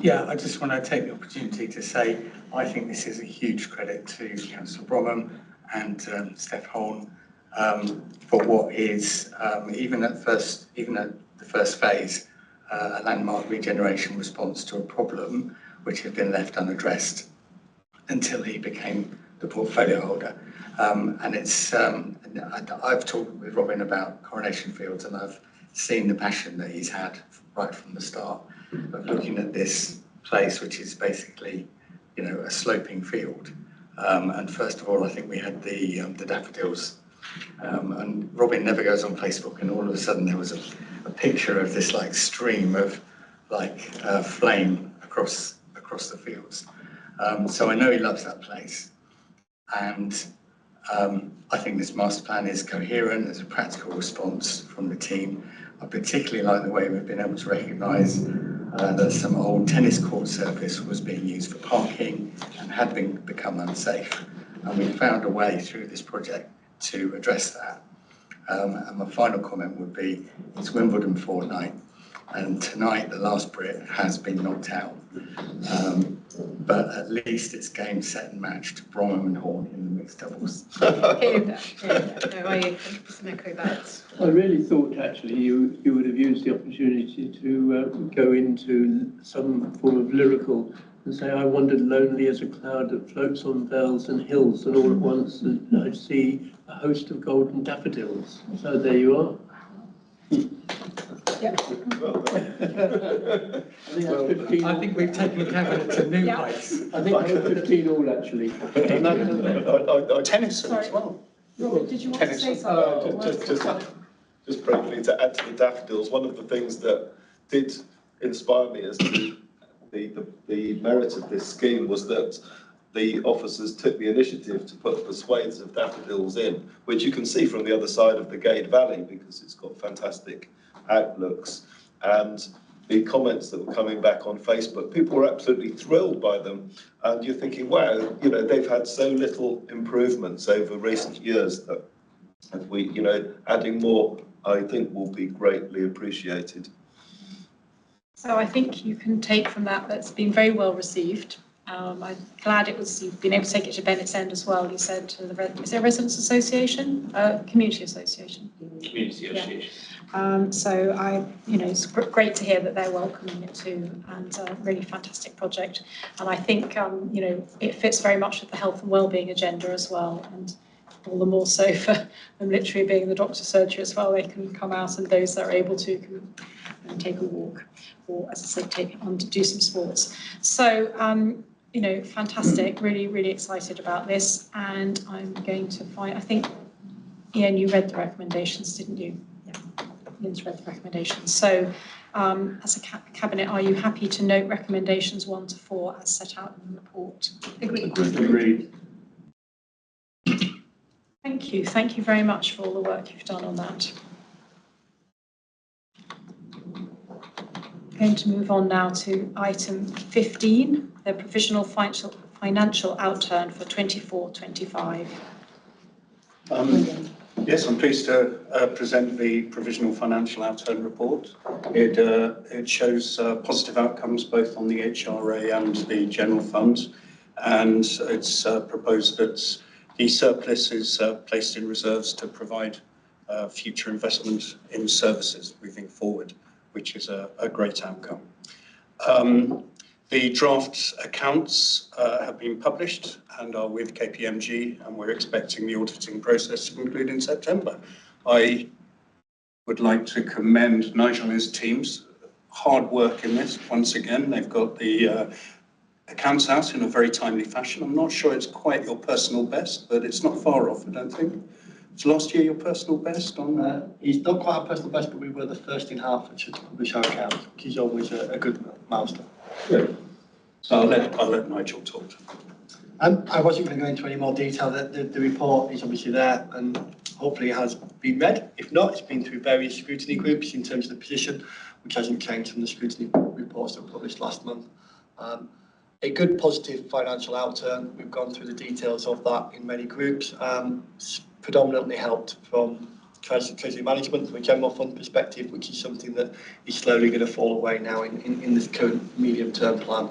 Yeah, I just want to take the opportunity to say I think this is a huge credit to Councillor Bromham and Steph Horn for what is, even at the first phase, a landmark regeneration response to a problem which had been left unaddressed until he became the portfolio holder. And it's, I've talked with Robin about Coronation Fields, and I've seen the passion that he's had right from the start of looking at this place, which is basically, you know, a sloping field. And first of all, I think we had the daffodils. And Robin never goes on Facebook, and all of a sudden there was a picture of this like stream of like flame across the fields. So I know he loves that place. And I think this master plan is coherent as a practical response from the team. I particularly like the way we've been able to recognise that some old tennis court surface was being used for parking and had become unsafe. And we found a way through this project to address that. And my final comment would be, it's Wimbledon fortnight, and tonight the last Brit has been knocked out. But at least it's game, set and match to Bromham and Horn in the mixed doubles. No, I 100% echo that. I really thought actually you would have used the opportunity to go into some form of lyrical and say, I wandered lonely as a cloud that floats on vales and hills, and all at once I see a host of golden daffodils. So there you are. Yeah. I think we've taken Cabinet to new heights. I think I was 15 all, actually. Tennyson as well. Robert, did you want to say something? Just briefly to add to the daffodils, one of the things that did inspire me as to the merit of this scheme was that the officers took the initiative to put the swathes of daffodils in, which you can see from the other side of the Gade Valley because it's got fantastic outlooks. And the comments that were coming back on Facebook, people were absolutely thrilled by them. And you're thinking, wow, you know, they've had so little improvements over recent years that if we, you know, adding more, I think will be greatly appreciated. So I think you can take from that it's been very well received. I'm glad you've been able to take it to Bennett's End as well. You said to is there a residents association? Community association. Community association. Yeah. So it's great to hear that they're welcoming it too, and a really fantastic project. And I think, it fits very much with the health and wellbeing agenda as well. And all the more so for them literally being the doctor's surgery as well. They can come out, and those that are able to can take a walk, or as I say, do some sports. So, fantastic, really, really excited about this. And I'm going to I think, Ian, you read the recommendations, didn't you? Yeah, Ian's read the recommendations. So, as a cabinet, are you happy to note recommendations 1 to 4 as set out in the report? Agreed. Thank you very much for all the work you've done on that. Going to move on now to item 15, the provisional financial outturn for 24-25. Yes, I'm pleased to present the provisional financial outturn report. It shows positive outcomes both on the HRA and the general fund, and it's proposed that the surplus is placed in reserves to provide future investment in services moving forward, which is a great outcome. The draft accounts have been published and are with KPMG, and we're expecting the auditing process to conclude in September. I would like to commend Nigel and his team's hard work in this. Once again, they've got the accounts out in a very timely fashion. I'm not sure it's quite your personal best, but it's not far off, I don't think. Was last year your personal best on? It's not quite our personal best, but we were the first in Hertfordshire to publish our accounts, which is always a good milestone. Good. So I'll let Nigel talk. I wasn't going to go into any more detail. The report is obviously there and hopefully has been read. If not, it's been through various scrutiny groups in terms of the position, which hasn't changed from the scrutiny reports that were published last month. A good positive financial outturn. We've gone through the details of that in many groups. Predominantly helped from treasury management from a general fund perspective, which is something that is slowly going to fall away now in this current medium-term plan.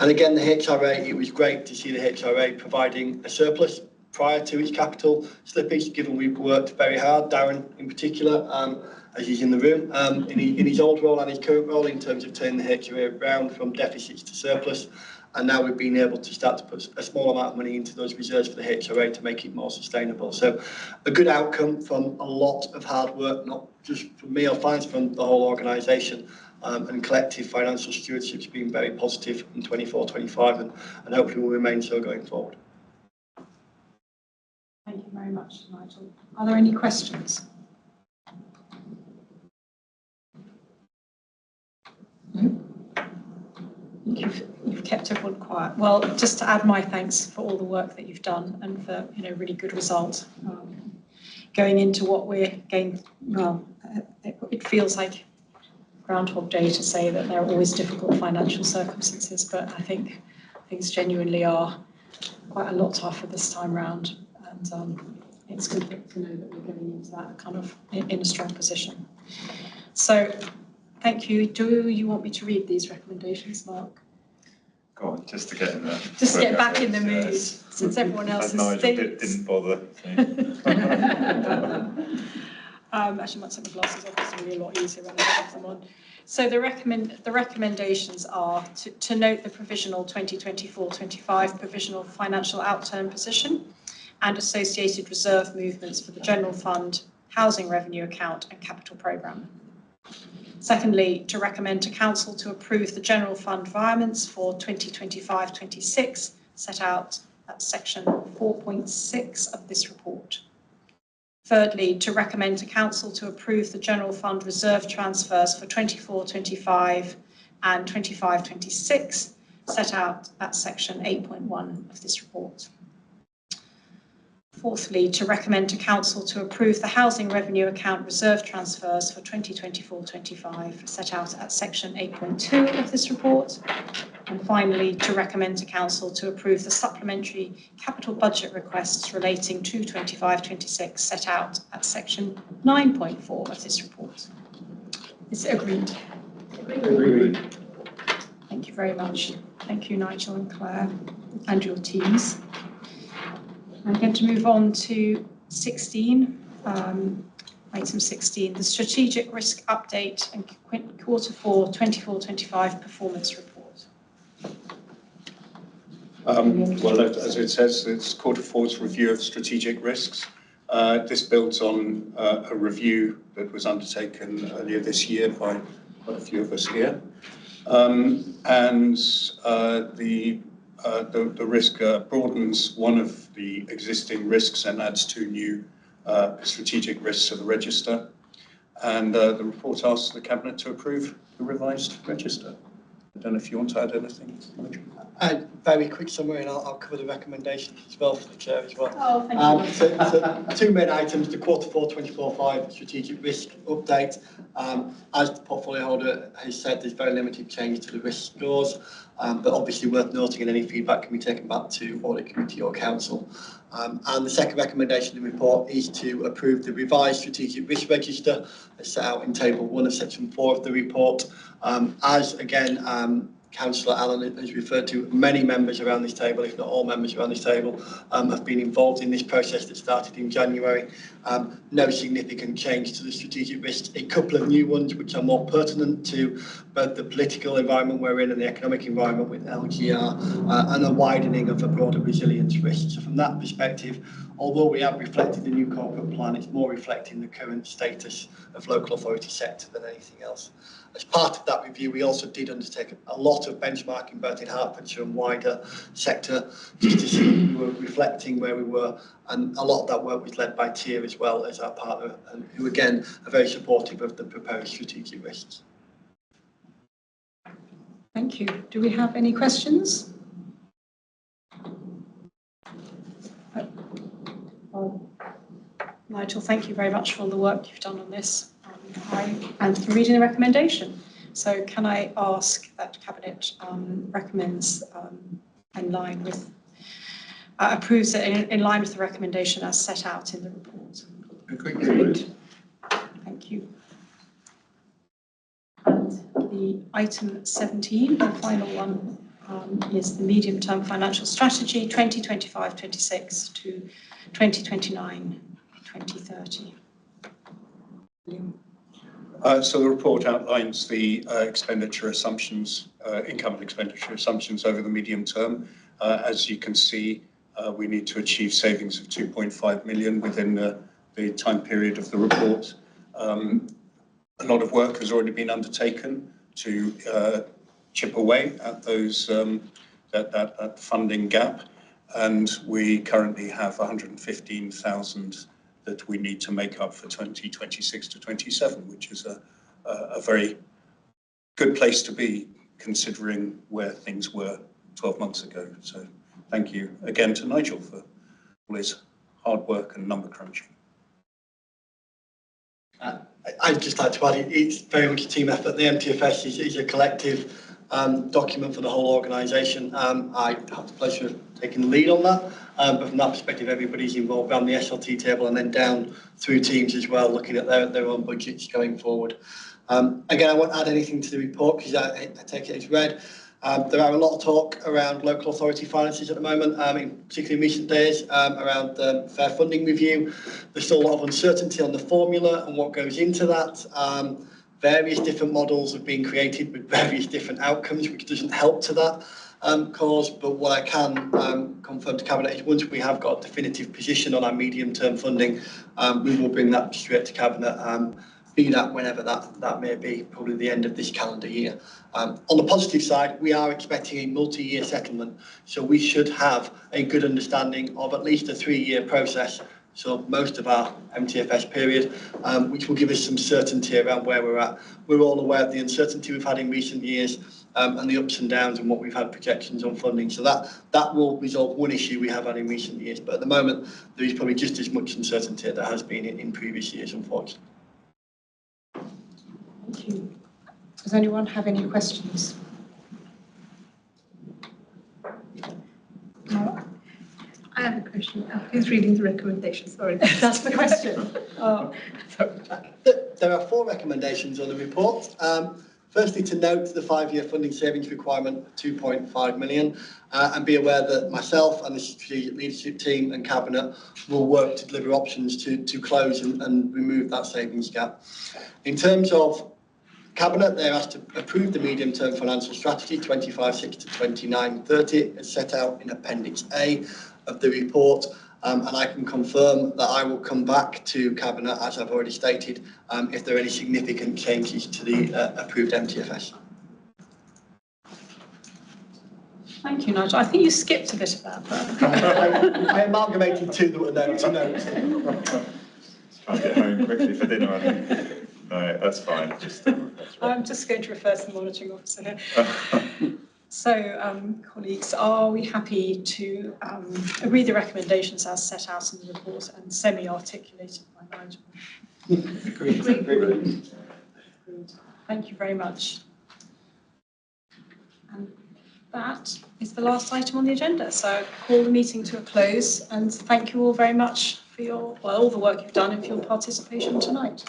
And again, the HRA, it was great to see the HRA providing a surplus prior to its capital slippage, given we've worked very hard, Darren in particular, as he's in the room, in his old role and his current role in terms of turning the HRA around from deficits to surplus. And now we've been able to start to put a small amount of money into those reserves for the HRA to make it more sustainable. So a good outcome from a lot of hard work, not just from me or finance, from the whole organisation, and collective financial stewardship has been very positive in 24-25 and hopefully will remain so going forward. Thank you very much, Nigel. Are there any questions? No? You've kept everyone quiet. Well, just to add my thanks for all the work that you've done and for really good result. Going into what we're going, well, it feels like Groundhog Day to say that there are always difficult financial circumstances, but I think things genuinely are quite a lot tougher this time round, and it's good to know that we're going into that kind of in a strong position. So, thank you. Do you want me to read these recommendations, Mark? Go on, just to get in there. Just to get back in the mood, since everyone else has stayed. Didn't bother. Actually, might take my glasses off, it's really a lot easier when I have them on. So the recommendations are to note the provisional 2024-25 provisional financial outturn position and associated reserve movements for the general fund, housing revenue account and capital programme. Secondly, to recommend to Council to approve the general fund environments for 2025-26 set out at section 4.6 of this report. Thirdly, to recommend to Council to approve the general fund reserve transfers for 24-25 and 25-26 set out at section 8.1 of this report. Fourthly, to recommend to Council to approve the housing revenue account reserve transfers for 2024-25 set out at section 8.2 of this report. And finally, to recommend to Council to approve the supplementary capital budget requests relating to 25-26 set out at section 9.4 of this report. Is it agreed? Agreed. Thank you very much. Thank you, Nigel and Claire, and your teams. I'm going to move on to 16, item 16, the strategic risk update and quarter 4 24-25 performance report. Well, as it says, it's quarter 4's review of strategic risks. This builds on a review that was undertaken earlier this year by quite a few of us here. The risk broadens one of the existing risks and adds 2 new strategic risks to the register. And the report asks the Cabinet to approve the revised register. I don't know if you want to add anything. Very quick summary, and I'll cover the recommendations as well for the Chair as well. Oh, thank you. So 2 main items, the quarter 4 24-5 strategic risk update. As the portfolio holder has said, there's very limited change to the risk scores, but obviously worth noting, and any feedback can be taken back to Audit Committee or Council. And the second recommendation in the report is to approve the revised strategic risk register as set out in table 1 of section 4 of the report. As again, Councillor Allen has referred to, many members around this table, if not all members around this table, have been involved in this process that started in January. No significant change to the strategic risks. A couple of new ones which are more pertinent to both the political environment we're in and the economic environment with LGR, and a widening of the broader resilience risk. So from that perspective, although we have reflected the new corporate plan, it's more reflecting the current status of local authority sector than anything else. As part of that review, we also did undertake a lot of benchmarking, both in Hertfordshire and wider sector, just to see if we were reflecting where we were. And a lot of that work was led by TIER as well as our partner, and who again are very supportive of the proposed strategic risks. Thank you. Do we have any questions? Nigel, thank you very much for all the work you've done on this. And for reading the recommendation. So can I ask that Cabinet recommends in line with, approves it in line with the recommendation as set out in the report? Agreed. Thank you. And the item 17, the final one, is the medium-term financial strategy 2025-26 to 2029-2030. So the report outlines the expenditure assumptions, income and expenditure assumptions over the medium term. As you can see, we need to achieve savings of 2.5 million within the time period of the report. A lot of work has already been undertaken to chip away at those that funding gap, and we currently have 115,000 that we need to make up for 2026 to 27, which is a very good place to be considering where things were 12 months ago. So thank you again to Nigel for all his hard work and number crunching. I'd just like to add, it's very much a team effort. The MTFS is a collective document for the whole organisation. I have the pleasure of taking the lead on that, but from that perspective, everybody's involved around the SLT table and then down through teams as well, looking at their own budgets going forward. Again, I won't add anything to the report because I take it as read. There are a lot of talk around local authority finances at the moment, particularly in recent days, around the fair funding review. There's still a lot of uncertainty on the formula and what goes into that. Various different models have been created with various different outcomes, which doesn't help to that cause. But what I can confirm to Cabinet is once we have got a definitive position on our medium-term funding, we will bring that straight to Cabinet, be that whenever that may be, probably the end of this calendar year. On the positive side, we are expecting a multi-year settlement, so we should have a good understanding of at least a 3-year process, so most of our MTFS period, which will give us some certainty around where we're at. We're all aware of the uncertainty we've had in recent years and the ups and downs and what we've had projections on funding. So that will resolve one issue we have had in recent years. But at the moment, there is probably just as much uncertainty as there has been in previous years, unfortunately. Thank you. Does anyone have any questions? No. I have a question. Who's reading the recommendation? Sorry. That's the question. Oh. There are 4 recommendations on the report. Firstly, to note the 5-year funding savings requirement of 2.5 million and be aware that myself and the strategic leadership team and Cabinet will work to deliver options to close and remove that savings gap. In terms of Cabinet, they're asked to approve the medium-term financial strategy 25-6 to 29-30 as set out in Appendix A of the report, and I can confirm that I will come back to Cabinet, as I've already stated, if there are any significant changes to the approved MTFS. Thank you, Nigel. I think you skipped a bit about that. I amalgamated 2 that were notes. Let's try and get home quickly for dinner, I think. No, that's fine. I'm just going to refer to the monitoring officer here. So, colleagues, are we happy to agree the recommendations as set out in the report and semi-articulated by Nigel? Agreed. Thank you very much. And that is the last item on the agenda. So call the meeting to a close and thank you all very much for all the work you've done and for your participation tonight.